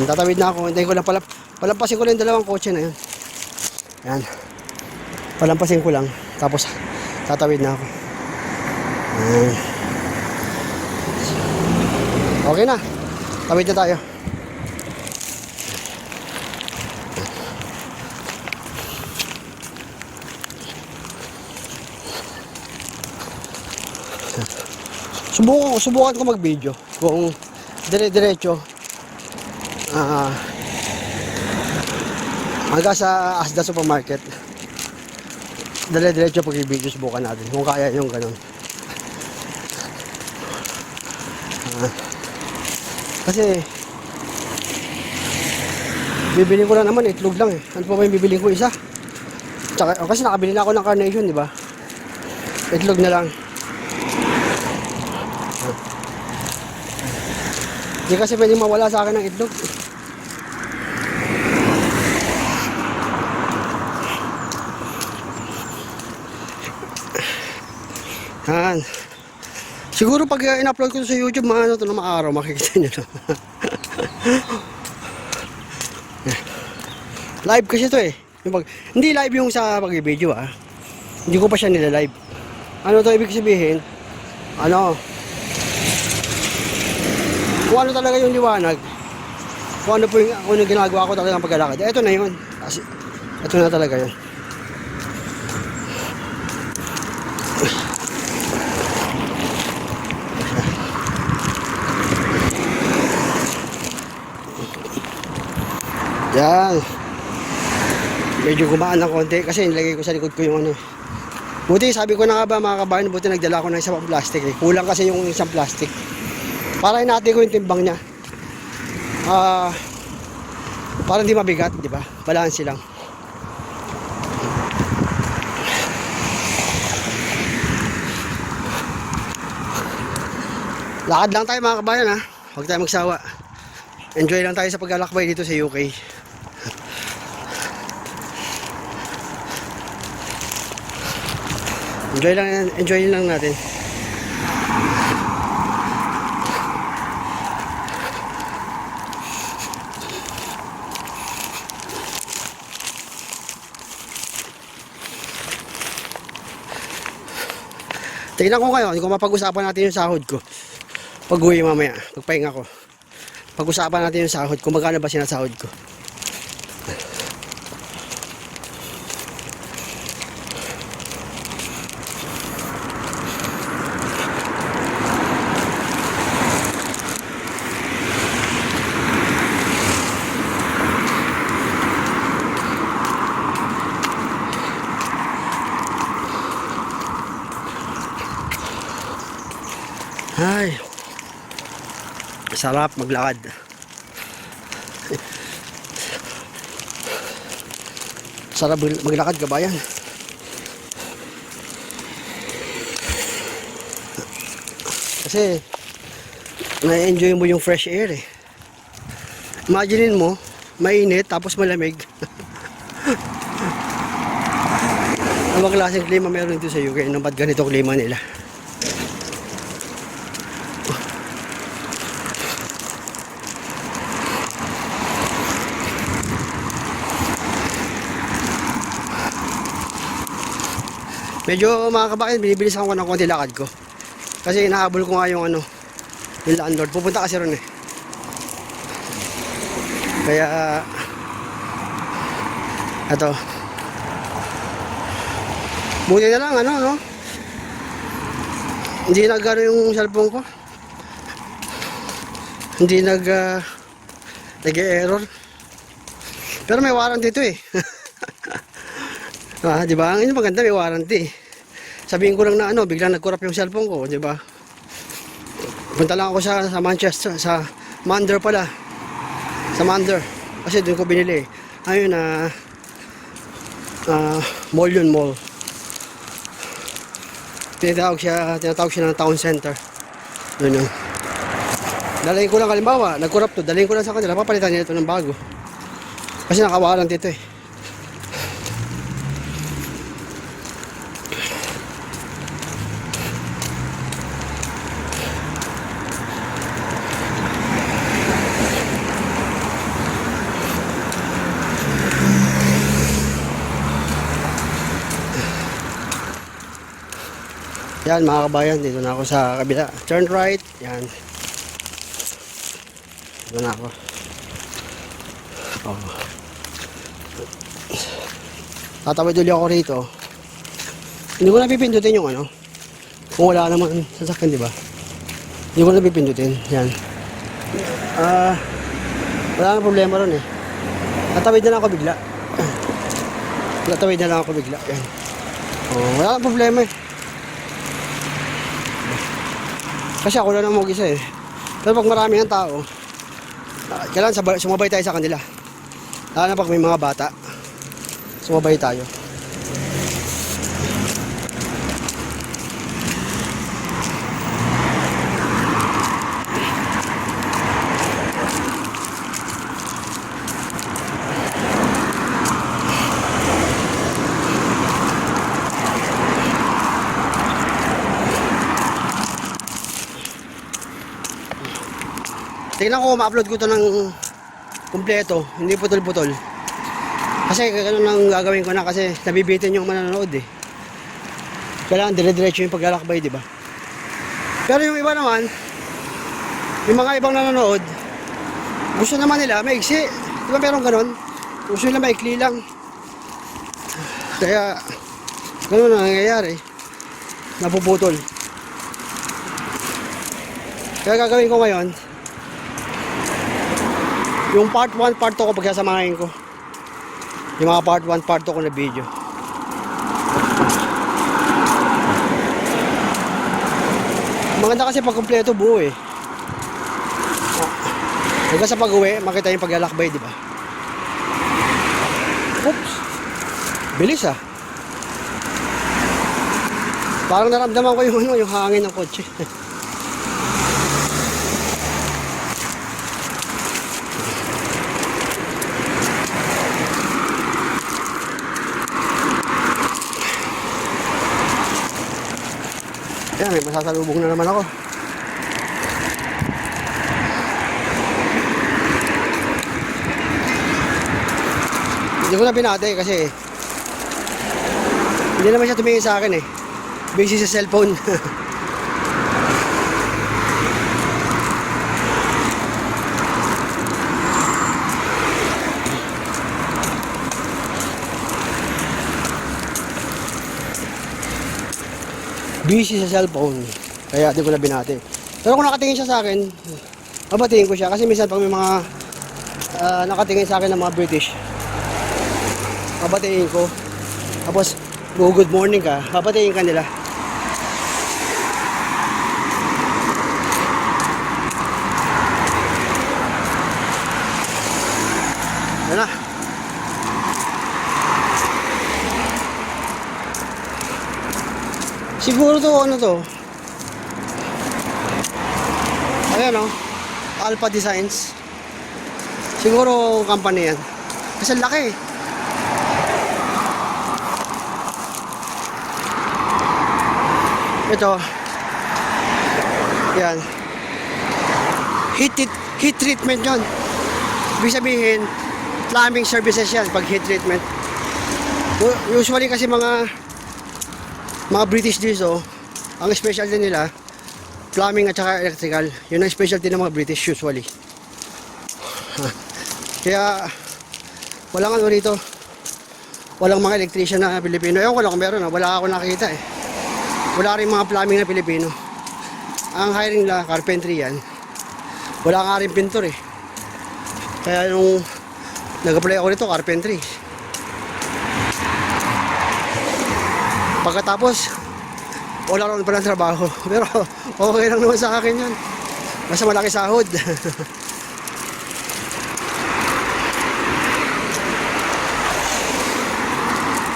Tatawid na ako, hintayin ko lang palampasin ko lang yung dalawang kotse na yun. Yan. Palampasin ko lang, tapos tatawid na ako. Yan. Okay na, tawid na tayo. Subukan ko mag-video kung dire-diretso hanggang sa Asda Supermarket. Dire-diretso pag i-video, subukan natin kung kaya yung ganun. Kasi bibili ko lang naman itlog lang eh. Ano pa ba yung bibili ko, isa? Tsaka, kasi nakabili na ako ng Carnation, di ba? Itlog na lang. Hindi kasi pwedeng mawala sa akin ng itlog. Yan. Siguro pag in-upload ko sa YouTube, mga ano ito na maaraw, makikita nyo na. Live kasi ito eh. Hindi live yung sa pag-video ah. Hindi ko pa siya nila-live. Ano ito ibig sabihin? Ano? Kung ano talaga yung liwanag, kung ano po yung ginagawa ko talaga ng paglalakad, eto na yun. Kasi, eto na talaga yun. Yan. Medyo gumaan ng konti kasi nilagay ko sa likod ko yung ano. Buti, sabi ko na nga ba mga kabayan, buti nagdala ko ng isang plastic eh. Kulang kasi yung isang plastic. Para hinati ko yung timbang niya. Para hindi mabigat, di ba? Balanse lang. Lakad lang tayo mga kabayan ha. Huwag tayo magsawa. Enjoy lang tayo sa paglalakbay dito sa UK. Enjoy lang natin. Tingnan ko ngayon kung mapag-usapan natin yung sahod ko. Pag-uwi mamaya, pagpahinga ko. Pag-usapan natin yung sahod, kung magkano ba sinasahod ko. Ay, sarap maglakad. Sarap maglakad kabayan. Kasi na-enjoy mo yung fresh air eh. Imaginein mo, mainit tapos malamig. Ang mga klaseng klima meron dito sa UK, nang ba't ganito klima nila? Medyo mga kabayan, binibilisan ko ng konti lakad ko. Kasi inahabol ko nga yung ano, yung landlord. Pupunta kasi ron eh. Kaya, ito. Buti na lang, ano, no? Hindi nag-ano yung cellphone ko. Hindi nag-error. Pero may warranty ito eh. Di ba? Ang maganda, may warranty. Sabihin ko lang na ano, biglang nag-corrupt yung cellphone ko, di ba? Punta lang ako sa Manchester, sa Mander pala. Sa Mander. Kasi doon ko binili. Ayun mall yun, mall. Tinatawag siya ng town center. Doon yun. Dalayin ko lang halimbawa, nag-corrupt to, dalayin ko lang sa kanila, papalitan nila ito ng bago. Kasi naka-warranty ito eh. Yan mga kabayan, dito na ako sa kabila. Turn right, yan. Dito na ako. Oh. Tatawid ulit ako rito. Hindi ko na pipindutin yung ano. Kung wala naman sasakyan, di ba? Hindi ko na pipindutin. Yan. Wala nang problema ron eh. Tatawid na lang ako bigla. Tatawid na lang ako bigla. Yan. Oh, wala nang problema eh. Kasi ako lang ang mag-isa eh. Pero pag marami ng tao, kailangan sumabay tayo sa kanila. Lalo na pag may mga bata, sumabay tayo. Tingnan ko, ma-upload ko to ng kumpleto, hindi putol-putol. Kasi ganun lang gagawin ko na kasi nabibitin yung manonood eh. Kailangan dire-diretso yung paglalakbay, di ba? Pero yung iba naman, yung mga ibang nanonood, gusto naman nila, maiksi. Di ba meron ganun? Gusto nila maikli lang. Kaya, ganun ang nangyayari. Napuputol. Kaya gagawin ko ngayon, Yung part 1, part 2 ko pagsasamahin ko. Yung mga part 1, part 2 ko na video. Maganda kasi pag kumpleto buo eh. Hanggang sa pag-uwi, makita yung paglalakbay, di ba? Oops! Bilis ah. Parang naramdaman ko yung hangin ng kotse. Yan, may masasalubong na naman ako. Hindi ko na binate kasi hindi naman siya tumingin sa akin eh. Busy sa cellphone. Busy sa cellphone. Kaya di ko na binate. Pero kung nakatingin siya sa akin, babatiin ko siya. Kasi minsan pag may mga nakatingin sa akin ng mga British, babatiin ko. Tapos, good morning ka, babatiin ka nila. Yan na. Siguro to, ano to? Ayan o. Alpha Designs. Siguro company yan. Kasi laki. Ito. Yan. Heat treatment yun. Ibig sabihin, plumbing services yan pag heat treatment. Usually kasi mga British dito, ang specialty nila, plumbing at saka electrical. Yun ang specialty ng mga British usually. Kaya, walang ano rito. Walang mga electrician na Pilipino. Ewan ko lang kung meron, wala ako nakita eh. Wala rin mga plumbing na Pilipino. Ang hiring nila, carpentry yan. Wala nga rin pintor eh. Kaya nung nag-apply ako nito, carpentry. Pagkatapos, wala rin pa ng trabaho. Pero okay lang naman sa akin yun. Basta malaki sahod.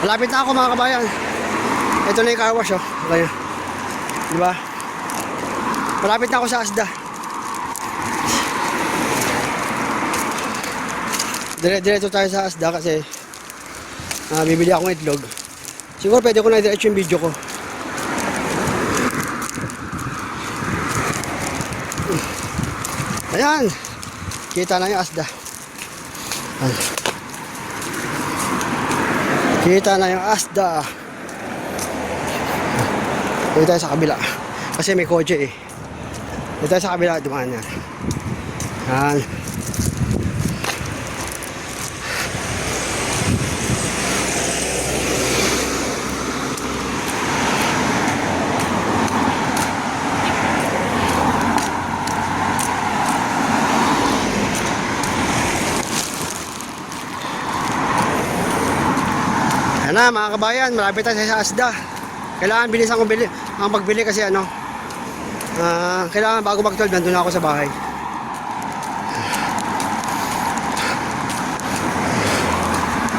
Malapit na ako mga kabayan. Ito na yung car wash oh. Kaya, diba? Malapit na ako sa Asda. Diretso tayo sa Asda kasi bibili akong itlog. Siguro pwede ko na i-diretso yung video ko. Ayan. Kita na yung Asda. Ayan. Kita na yung Asda. Dito tayo sa kabila. Kasi may kotse eh. Dito tayo sa kabila. Dumaan yan. Ayan. Ayan na mga kabayan, malapit tayo sa Asda. Kailangan bilisan ko ang pagbili kasi ano, kailangan bago mag-12 nandun ako sa bahay.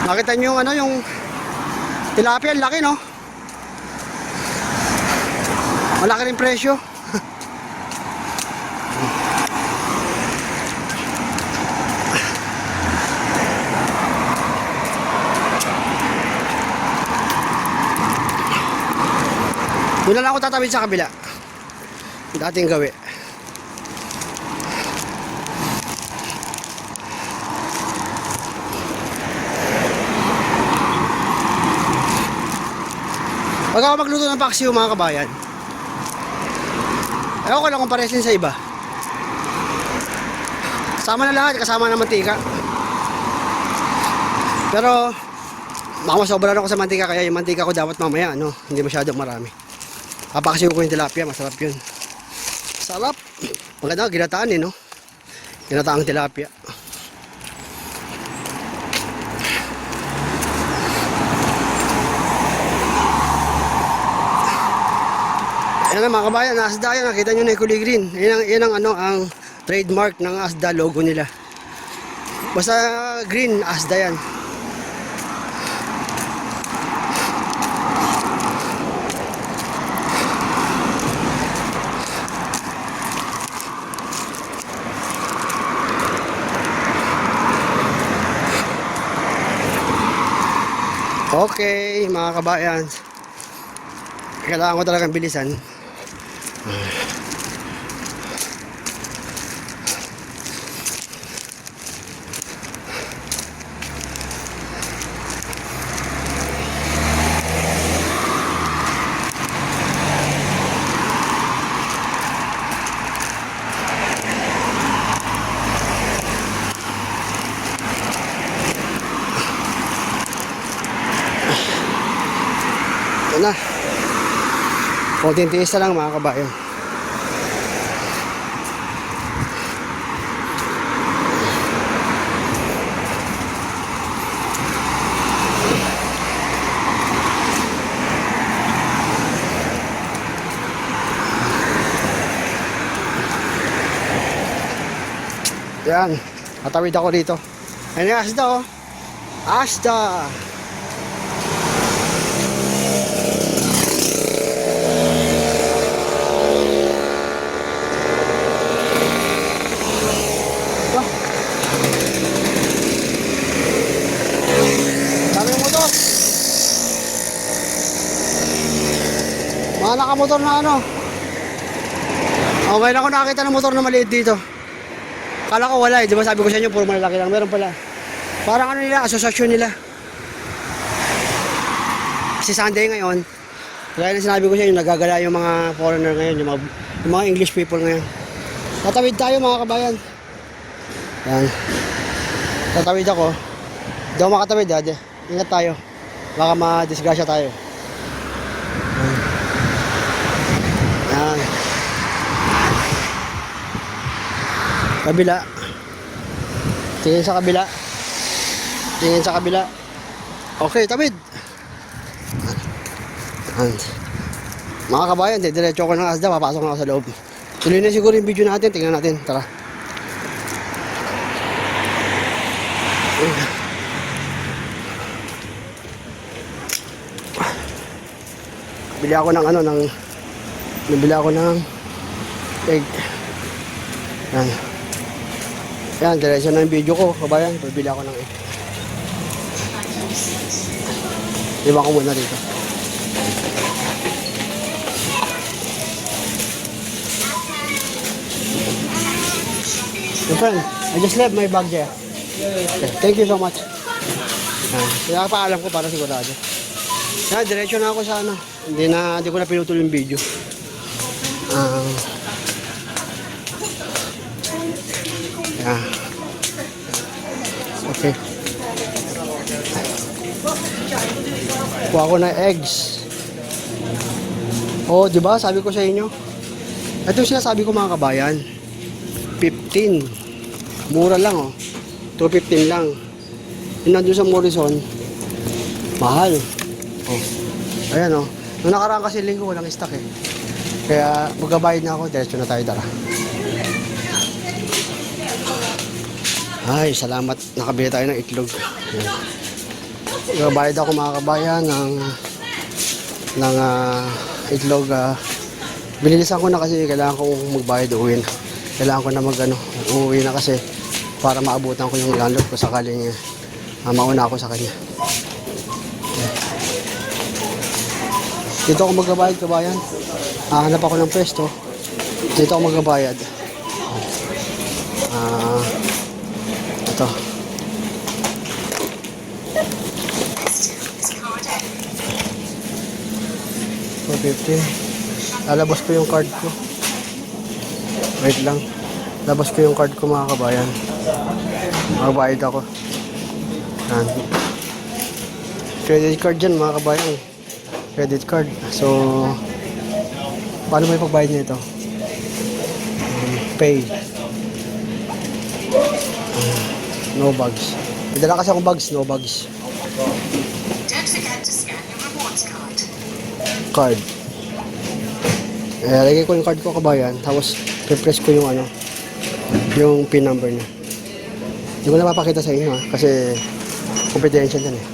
Nakita nyo yung ano, yung tilapia, laki no? Malaki rin presyo. Doon na lang ako tatawid sa kabila. Dating gawi. Pag ako magluto ng paksiw mga kabayan, ewan ko lang kung pares din sa iba. Kasama na lahat, kasama na mantika. Pero baka masobra ako sa mantika, kaya yung mantika ko dapat mamaya ano, hindi masyadong marami. Papaksiw ko yung tilapia, masarap yun. Sarap. Maganda, ginataan eh, no? Ginataang tilapia. Ayan na mga kabayan, Asda yan. Nakita nyo na yung kulay green. Yan ang, ano, ang trademark ng Asda logo nila. Basta green, Asda yan. Okay, mga kabayan. Kailangan ko talagang bilisan. Ito na. Konting tiis na lang mga kabayan. Yan. Tatawid ako dito. Ayan yung Asda oh. Asda. Dami yung motor. Mga nakamotor na ano. Ngayon ako nakakita ng motor na maliit dito. Kala ko wala eh. Di ba sabi ko sa inyo puro malalaki lang. Meron pala. Parang ano nila, asosasyon nila. Kasi Sunday ngayon, kaya na sinabi ko sa inyo, nagagala yung mga foreigner ngayon, yung mga English people ngayon. Tatawid tayo mga kabayan. Yan. Tatawid ako. Hindi ako makatawid ha. Ingat tayo. Baka ma-disgrasya tayo. Yan. Kabila. Tingin sa kabila. Tingin sa kabila. Okay, tawid. And, mga kabayan, diretso ko ng Asda. Papasok na ako sa loob. Tuloy na siguro yung video natin. Tingnan natin. Tara. Bili ako ng ano, nabili ako ng egg. Yan. Yan, diretso na yung video ko, kabayan. Bibili ako ng egg. Iba ko muna dito. My friend, I just left my bag there. Okay, thank you so much. Kaya paalam ko para sigurado. Yan, diretso na ako sa ano. Hindi ko na pinutuloy yung video. Yeah. Okay. Kuha ko na eggs. Oh, di ba? Sabi ko sa inyo. Ito yung sinasabi ko mga kabayan. 15. Mura lang oh. 2.15 lang. Yung nandun sa Morrison, mahal. Oh. Ayan oh. Nung nakaraan kasi linggo, walang stock eh. Kaya magbabayad na ako, diretso na tayo, tara. Ay, salamat. Nakabili tayo ng itlog. Magbabayad ako mga kabayan ng itlog. Binilisan ko na kasi kailangan kong magbayad, uwi na. Kailangan ko na uuwi na kasi para maabutan ko yung landlord ko sakaling mauna ako sa kanya. Dito ako magbabayad, kabayan. Hanap ako ng pwesto. Dito ako magbabayad. Ito. $4.50. Lalabas ko yung card ko. Wait lang. Labas ko yung card ko mga kabayan. Magbabayad ako. Yan. Credit card dyan mga kabayan. Credit card. So, paano may pagbayad nito? Pay. No bags. May dala kasi akong bags, no bags. Don't forget to scan your rewards card. Card. Lagay ko yung card ko kabayan, tapos press ko yung ano, yung pin number niya. Hindi ko na mapakita sa inyo ha, kasi confidential yan eh.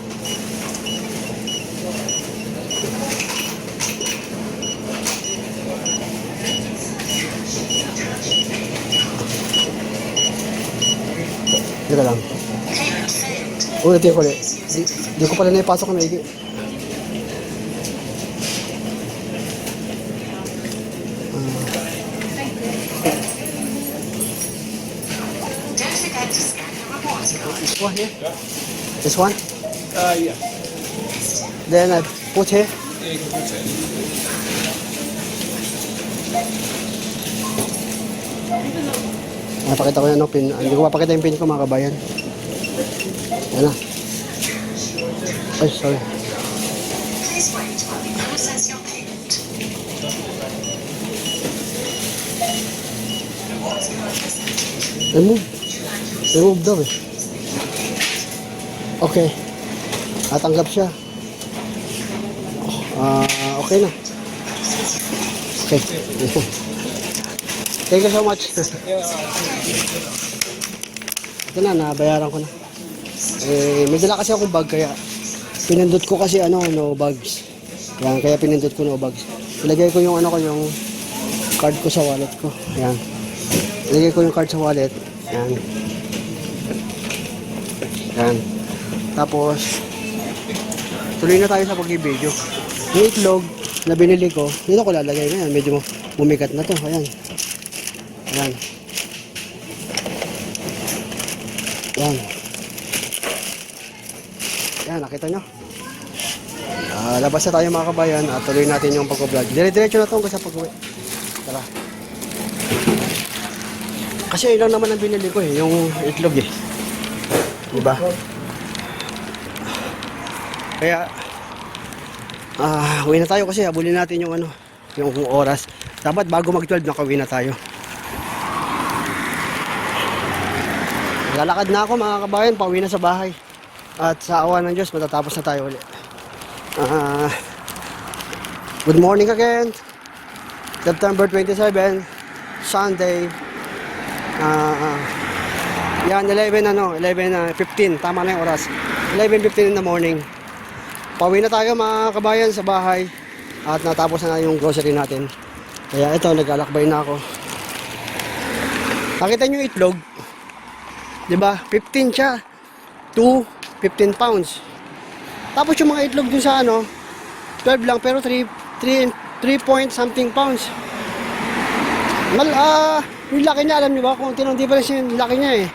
Dito lang. Ulitin ko ulit. Di ko pala naipasok na maigi. This one here? This one? Yeah. Then I put here. Napakita ko yan, no, pin. Hindi ko mapakita yung pin ko, mga kabayan. Yan na. Ay, sorry. Please wait while we process your payment. Remove. Remove daw eh. Okay. Natanggap siya. Okay na. Okay. Thank you so much. Ito na, nabayaran ko na. May dala kasi akong bag, kaya pinindot ko kasi no bags. Yan, kaya pinindot ko no bags. Ilagay ko yung yung card ko sa wallet ko. Yan. Ilagay ko yung card sa wallet. Yan. Yan. Tapos, tuloy na tayo sa pag-video. Yung itlog na binili ko, dito ko lalagay na yan. Medyo bumigat na to. Ayan. Ayan. Ayan. Ayan, nakita nyo? Labas na tayo mga kabayan at tuloy natin yung pag-vlog. Dire-diretso na ito hanggang sa pag-uwi. Tara. Kasi ilang naman ang binili ko eh, yung itlog eh. Diba? Kaya, uwi na tayo kasi habulin natin yung yung oras. Dapat bago mag-12 nakauwi na tayo. Lalakad na ako mga kabayan, pauwi na sa bahay. At sa awa ng Diyos, matatapos na tayo ulit. Good morning again. September 27, Sunday. Yan, 11:15. Tama na yung oras. 11:15 in the morning. Pauwi na tayo mga kabayan sa bahay. At natapos na yung grocery natin. Kaya ito, nag-alakbay na ako. Nakita nyo yung itlog? Diba? 15 siya. 15 pounds. Tapos yung mga itlog dun sa 12 lang pero 3 point something pounds. Yung laki niya, alam niyo ba? Konti lang difference yung laki niya eh.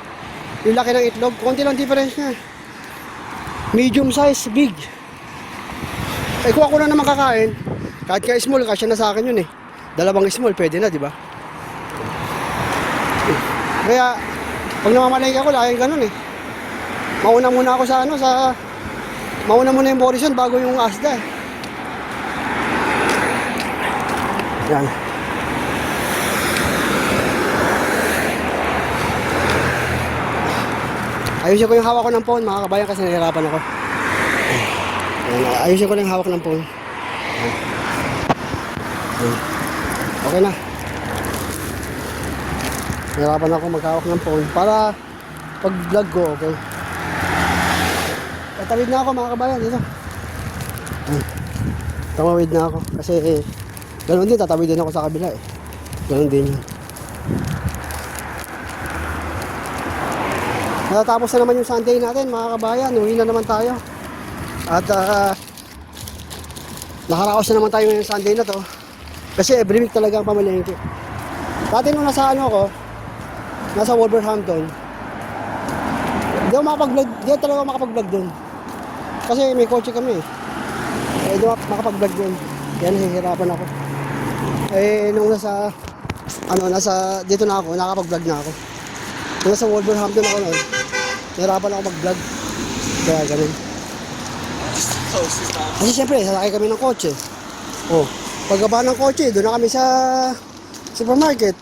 Yung laki ng itlog, konti lang difference niya. Medium size, big. Kung ako na naman kakain, kahit ka small, kasya na sa akin yun eh. Dalawang small, pwede na, di ba? Kaya, pag namamalay ako, laging ganun eh. Mauna muna ako sa mauna muna yung Morrison bago yung Asda eh. Yan. Ayusin ko yung hawak ko ng phone, mga kabayan, kasi nahihirapan ako. Yan. Ayusin ko lang yung hawak ng phone. Yan. Yan. Okay na. Nahihirapan ako maghawak ng phone para pag vlog ko, okay. Tatawid na ako mga kabayan dito. Tumawid na ako kasi ganoon din, tatawid din ako sa kabila eh. Ganoon din yun. Natatapos na naman yung Sunday natin mga kabayan. Uwi na naman tayo. At nakaraos na naman tayo ngayong Sunday na to. Kasi every week talaga ang pamalengke. Dati nung nasa nasa Wolverhampton, hindi ako makapag-vlog, hindi talaga ako makapag-vlog doon. Kasi may kotse kami eh. Hindi ako makapag-vlog doon. Kaya nahihirapan ako. Nung nasa dito na ako, nakapag-vlog na ako. Nung nasa Wolverhampton ako noon, nahihirapan ako mag-vlog. Kaya ganun. Kasi siyempre, sasakay kami ng kotse. Pagkaba ng kotse, doon na kami sa supermarket.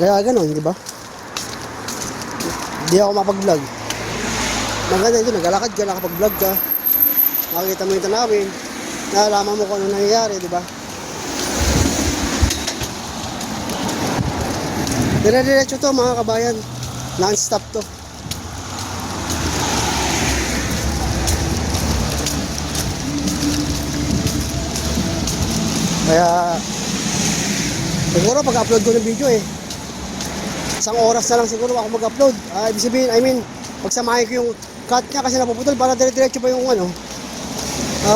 Kaya ganun, di ba? Hindi ako mapag-vlog. Maganda ito, naglalakad ka, nakapag-vlog ka. Makikita mo yung tanawin. nalalaman mo kung ano nangyayari, di ba? Dire-diretso to mga kabayan. Non-stop to. Kaya siguro pag-upload ko ng video isang oras na lang siguro ako mag-upload. Ibig sabihin, pagsamahin ko yung cut niya kasi napuputol para dire-diretso pa yung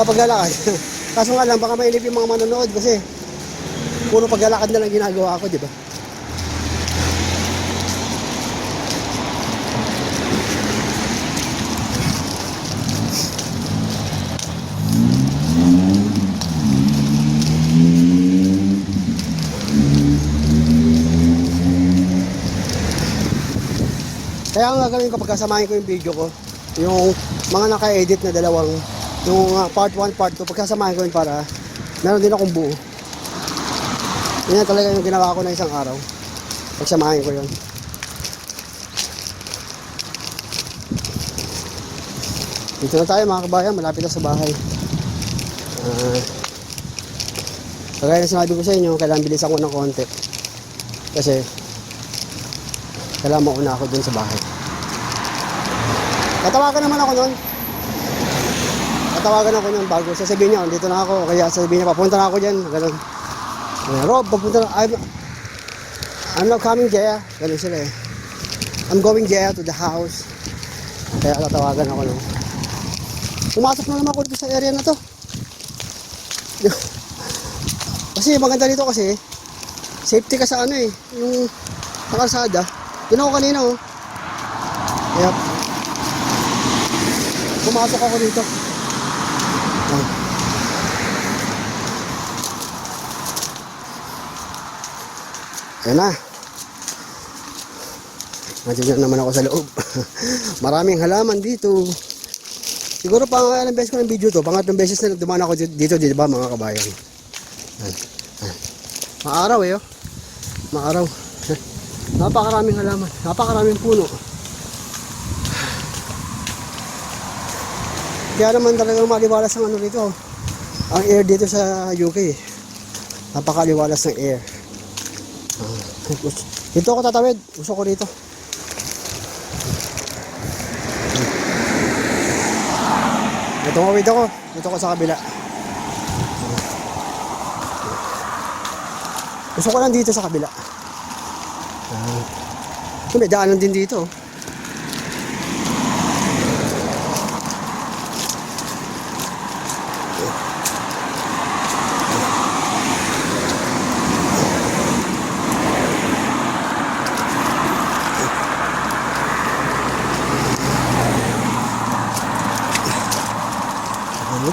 paglalakad. Kaso nga lang, baka mainip yung mga manonood kasi puro paglalakad na lang ginagawa ko, di ba? Kaya ang gagawin ko pagkasamahin ko yung video ko, yung mga naka-edit na dalawang, yung part 1, part 2, pagkasamahin ko yun para meron din akong buo. Yun na talaga yung ginawa ko na isang araw. Pagsamahin ko yun. Dito na tayo mga kabayan, malapit na sa bahay. Kagaya na sinabi ko sa inyo, kailangan bilisan ko ng konti. Kasi kailangan mauna ako dun sa bahay. Tatawagan naman ako nun. Tatawagan ako nun bago sasabihin niya, dito na ako. Kaya sasabihin niya, papunta na ako dyan. Ganun. Rob, papunta na. I'm not coming there. Ganun sila eh. I'm going there to the house. Kaya tatawagan ako nun. Pumasok na naman ako dito sa area na to. Kasi maganda dito kasi, safety ka sa yung kalsada. Yun ako kanina Yep. Pumasok ako dito. Ayan na. Nandiyan naman ako sa loob. Maraming halaman dito. Siguro ilang beses ko ng video to. Pangatlong beses na dumaan ako dito, di ba mga kabayan? Maaraw Maaraw. Napakaraming halaman. Napakaraming puno. Kaya naman talagang maliwalas ang dito. Ang air dito sa UK. Napakaliwalas ng air. Dito ako tatawid. Gusto ko dito. Tumawid ako. Dito ako sa kabila. Gusto ko lang dito sa kabila. May daanan din dito.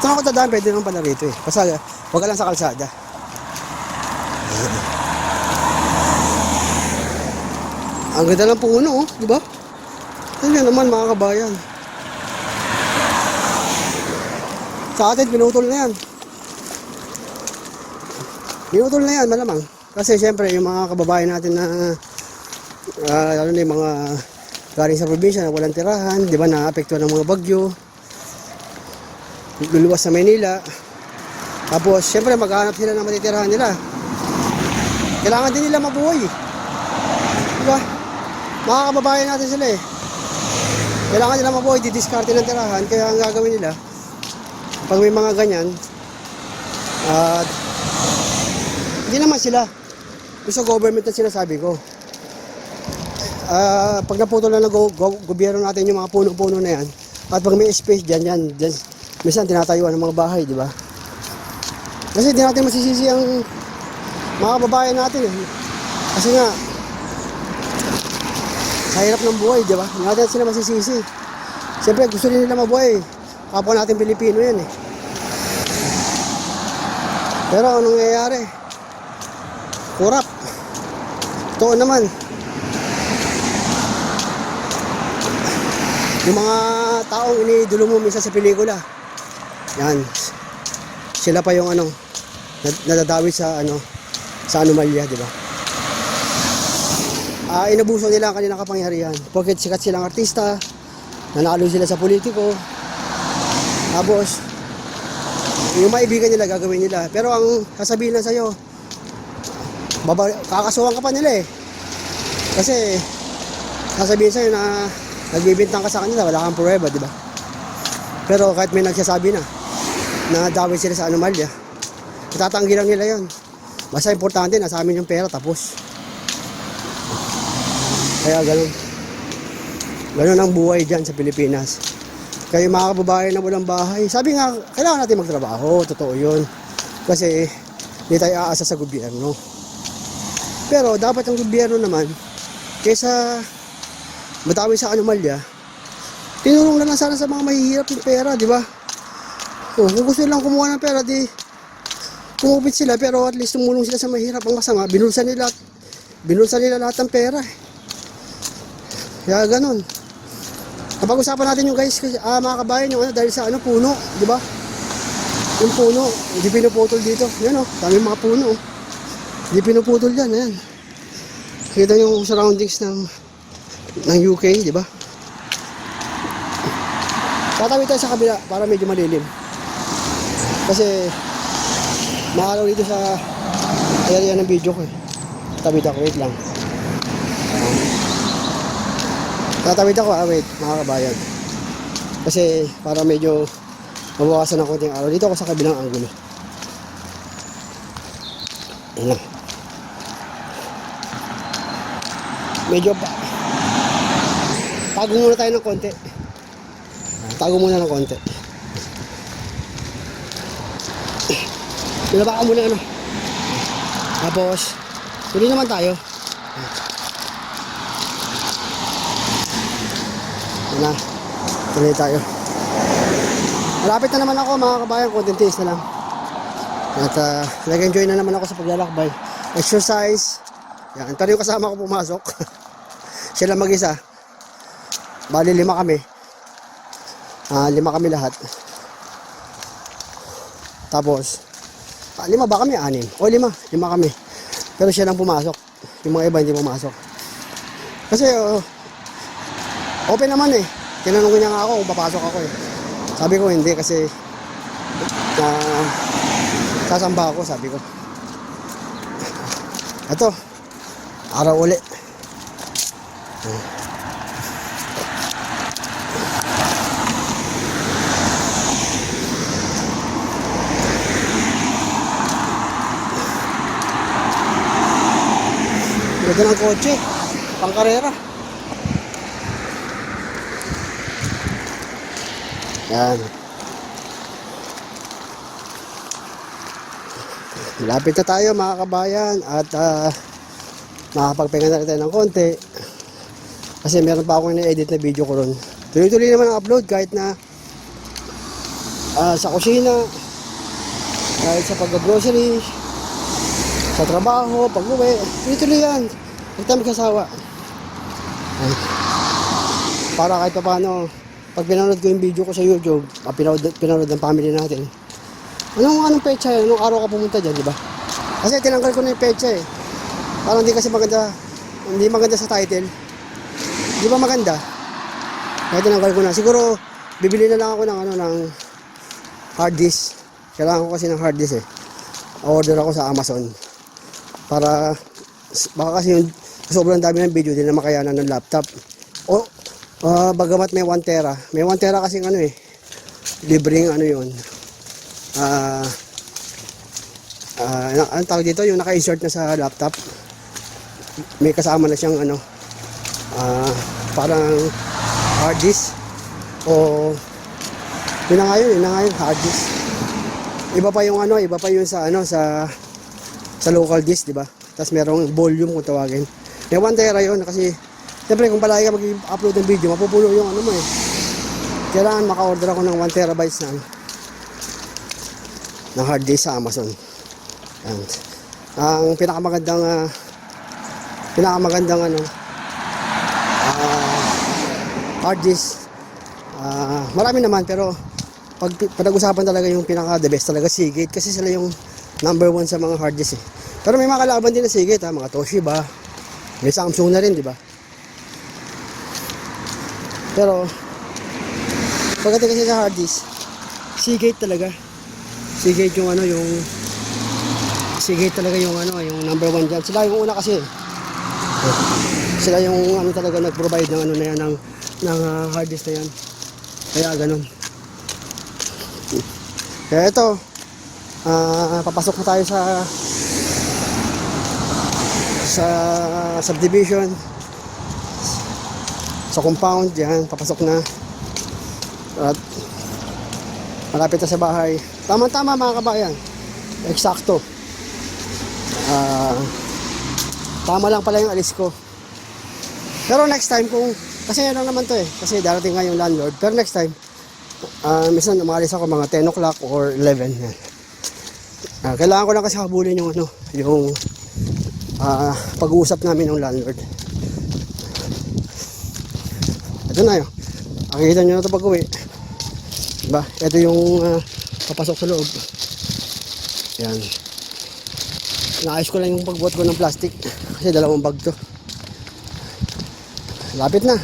Ito ako dadaan, pwede naman pala rito Basta huwag ka lang sa kalsada. Ang ganda ng puno, di ba? Tingnan naman mga kabayan. Sa atin, pinutol na yan. Pinutol na yan, malamang. Kasi siyempre, yung mga kababayan natin na yung mga galing sa probinsya na walang tirahan, di ba, naapektuhan ng mga bagyo. Luluwas sa Maynila. Tapos, siyempre, maghanap sila ng matitirahan nila. Kailangan din nila mabuhay. Diba? Mga kababayan natin sila Kailangan nila mabuhay, didiskarte ng tirahan. Kaya ang gagawin nila, pag may mga ganyan, hindi naman sila. Gusto government na sinasabi ko. Pag naputol na ng gobyerno natin yung mga puno-puno na yan, at pag may space dyan, minsan tinatayuan ng mga bahay, di ba? Kasi di natin masisisi ang mga kababayan natin Kasi nga, sa hirap ng buhay, di ba? Hindi natin sila masisisi. Siyempre, gusto rin nila mabuhay. Kapwa natin Pilipino yan Pero anong nangyayari? Kurap. Totoo naman. Yung mga taong iniidolo mo minsan sa pelikula, yan, sila pa yung nadadawit sa sa anomalya, di ba? Inabuso nila ang kanilang kapangyarihan. Porket sikat silang artista, nanalo sila sa politiko, tapos yung maibigan nila, gagawin nila. Pero ang sasabihin lang sa'yo, kakasuhan ka pa nila eh. Kasi, sasabihin sa'yo na nagbibintang ka sa kanila, wala kang pruweba, di ba? Pero kahit may nagsasabi na dawit sila sa anomalya, itatanggi lang nila yon. Basta importante, nasa amin yung pera, tapos. Kaya ganun. Ganun ang buhay dyan sa Pilipinas. Kayo mga kababayan na walang bahay, sabi nga, kailangan natin magtrabaho, totoo yun. Kasi, hindi tayo aasa sa gobyerno. Pero, dapat ang gobyerno naman, kaysa madawi sa anomalya, tinulong na lang sana sa mga mahihirap yung pera, di ba? O, kung gusto nilang kumuha ng pera, di kumupit sila, pero at least tumulong sila sa mahirap. Ang masama, binulsa nila lahat ng pera. Kaya ganun. Napag-usapan natin yung guys, mga kabayan, yung dahil sa puno, di ba? Yung puno, hindi pinuputol dito. Yan o, daming mga puno. Hindi pinuputol yan, ayan. Kita yung surroundings ng UK, di ba? Tatawid tayo sa kabila para medyo malilim. Kasi makalaw dito sa area ng video ko eh. Tatawid ako, wait lang. Tatawid ako, wait, mga kabayan. Kasi para medyo mabawasan ng konting araw. Dito ako sa kabilang anggulo. Ayan lang. Medyo tago muna tayo ng konti. Tago muna ng konti. Ilaba ka muna ano. Tapos, tuloy naman tayo. Na, tuloy tayo. Malapit na naman ako mga kabayan, content tiis na lang. At nag-enjoy na naman ako sa paglalakbay. Exercise. Yan, ito yung kasama ko pumasok. Sila mag-isa. Bali 5 kami. 5 kami lahat. Tapos, 5 ba kami? 6. O 5 kami. Pero siya lang pumasok. Yung mga iba hindi pumasok. Kasi, open naman eh. Tinanong niya nga ako kung papasok ako eh. Sabi ko hindi kasi sasamba ako, sabi ko. Ito, araw uli. Ganda ng kotse, pang karera. Yan. Malapit na tayo mga kabayan at makapagpahinga na rin tayo ng konti kasi meron pa akong na-edit na video ko ron. Tuloy-tuloy naman ang upload kahit na sa kusina, kahit sa pag-grocery, sa trabaho, pag-uwi, tuloy-tuloy yan. Huwag tayo magkasawa. Para kahit pa paano, pag pinanood ko yung video ko sa YouTube, pinanood ng family natin. Anong petsa yan? Anong araw ka pumunta dyan, di ba? Kasi tinanggal ko na yung petsa eh. Parang hindi kasi maganda, hindi maganda sa title. Di ba maganda? Kaya tinanggal ko na. Siguro, bibili na lang ako ng hard disk. Kailangan ko kasi ng hard disk eh. Order ako sa Amazon. Para, baka kasi yung sobrang dami ng video, di na makayanan ng laptop. O, bagamat may 1 tera. May 1 tera kasing libreng yun. Ang tawag dito, yung naka-insert na sa laptop. May kasama na siyang parang hard disk. O, yun na nga yun hard disk. Iba pa yung sa local disk, di ba? Tapos merong volume kung tawagin. May 1 tera yun kasi siyempre kung palagi ka mag-upload ng video, mapupuno yung mo eh. Kailangan maka-order ako ng 1 terabytes ng hard disk sa Amazon. Yan. Ang pinakamagandang hard disk, marami naman pero pag pinag-usapan talaga yung pinaka the best talaga Seagate kasi sila yung number 1 sa mga hard disk eh. Pero may mga kalaban din na Seagate mga Toshiba, may Samsung na rin, di ba? Pero pagdating kasi sa hard disk, Seagate talaga. Seagate yung ano, yung Seagate talaga yung ano, yung number 1 dyan. Sila yung una kasi. Sila yung ano talaga nag-provide ng ano na yan, ng hard disk na yan. Kaya ganun. Kaya ito, papasok na tayo sa subdivision, sa compound yan, papasok na. At malapit na sa bahay. Tama-tama mga kabayan. Eksakto. Tama lang pala yung alis ko. Pero next time kasi yan lang naman to kasi darating nga yung landlord. Pero next time, minsan umalis ako mga 10 o'clock or 11. Yan. Kailangan ko lang kasi habulin yung pag-uusap namin ng landlord. Ito na yun. Nakikita nyo na ito pag uwi. Diba? Ito yung papasok sa loob. Yan. Naayos ko lang yung pagbuhat ko ng plastic. Kasi 2 bag to. Lapit na.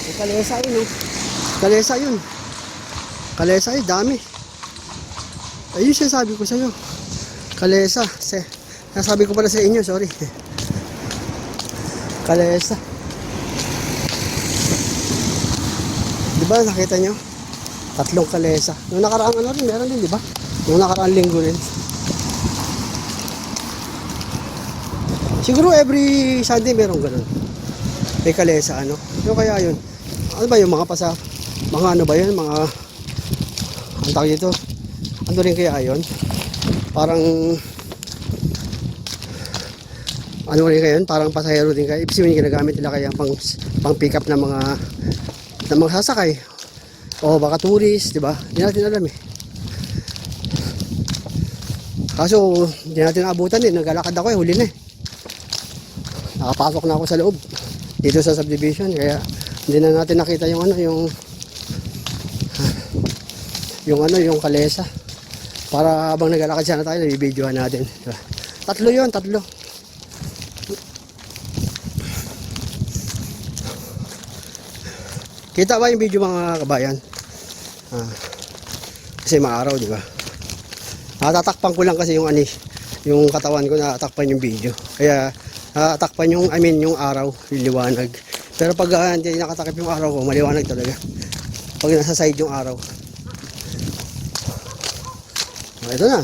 May kalesa yun, oh. Kalesa yun. Kalesa yun, dami. Ayun siya sabi ko sa'yo. Kalesa. Nasabi ko pala sa inyo, sorry. Kalesa. Diba, nakita nyo? 3 kalesa. Nung nakaraang ano rin, meron din, diba? Nung nakaraang linggo rin. Siguro every Sunday meron ganun. May kalesa, ano? Yung kaya yun. Ano ba yung mga mga ano ba yun? Mga, ang tawag dito? Ano rin kaya yun? Parang, ano rin kaya yun? Parang pasahero din kaya. Ibig sabihin ginagamit nila kaya pang pick up ng mga sasakay. O baka tourist, di ba? Hindi natin alam eh. Kaso, hindi natin naabutan eh. Naglalakad ako huli na eh. Nakapasok na ako sa loob. Dito sa subdivision. Kaya, hindi na natin nakita yung yung kalesa. Para habang naglalakad sana tayo, nabibidyohan natin. Diba? 3 yun, 3. Kita ba yung video mga kabayan? Kasi maaraw, di ba? Natatakpan ko lang kasi yung katawan ko, natatakpan yung video. Kaya natatakpan yung araw, yung liwanag. Pero pag hindi nakatakip yung araw ko, maliwanag talaga. Pag nasa side yung araw. Ito na.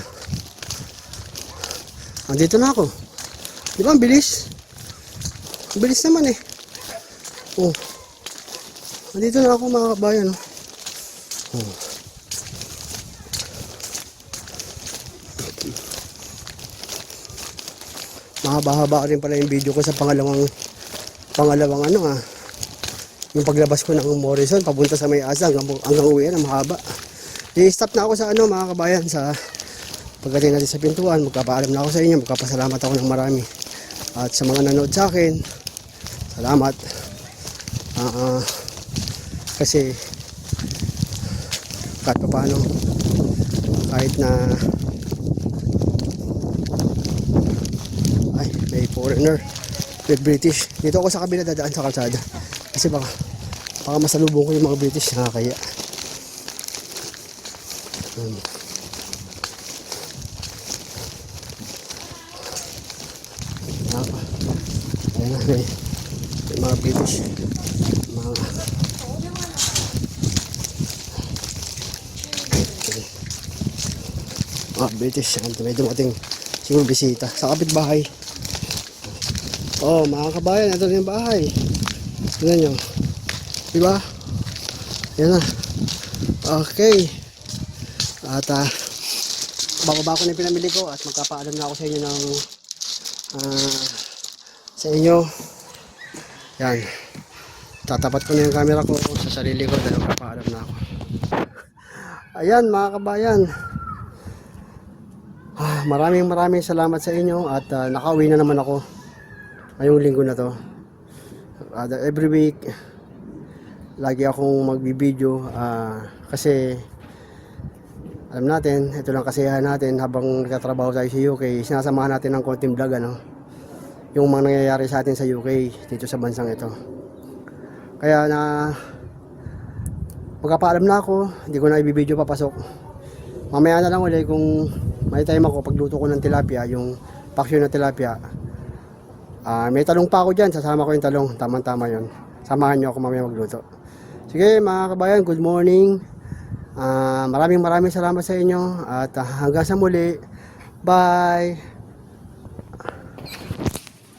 Andito na ako. Di ba ang bilis? Ang bilis naman eh. Oh. Andito na ako mga kabayan. Oh. Mahaba-haba rin pala yung video ko sa pangalawang yung paglabas ko ng Morrison papunta sa May Asa hanggang uwi na mahaba. I-stop na ako sa mga kabayan sa pagdating natin sa pintuan. Magpapaalam na ako sa inyo, magpapasalamat ako ng marami. At sa mga nanood sa akin, salamat. Kasi kahit pa paano, kahit na may foreigner, may British, dito ako sa kabila dadaan sa kalsada kasi baka masalubong ko yung mga British, nakakaya. Ayan na, may mga British, British, may dumating siguro bisita sa kapitbahay. Oh mga kabayan, ito na yung bahay. Tingnan nyo, diba? Yan na. Okay. At bababa ko na yung pinamili ko at magkapaalam na ako sa inyo sa inyo. Yan, tatapat ko na yung camera ko sa sarili ko dahil magkapaalam na ako. Ayan mga kabayan, maraming salamat sa inyo at nakauwi na naman ako ngayong linggo na to. Every week lagi akong magbibideo kasi alam natin, ito lang kasiyahan natin habang nagtatrabaho tayo sa UK. Sinasamahan natin ng konting vlog yung mga nangyayari sa atin sa UK dito sa bansang ito. Kaya magpapaalam na ako. Hindi ko na ibibideo papasok. Mamaya na lang ulit kung may time ako pagluto ko ng tilapia, yung paksyon na tilapia. May talong pa ako dyan, sasama ko yung talong. Tama-tama yun. Samahan nyo ako mamaya magluto. Sige mga kabayan, good morning. Maraming salamat sa inyo. At hanggang sa muli. Bye!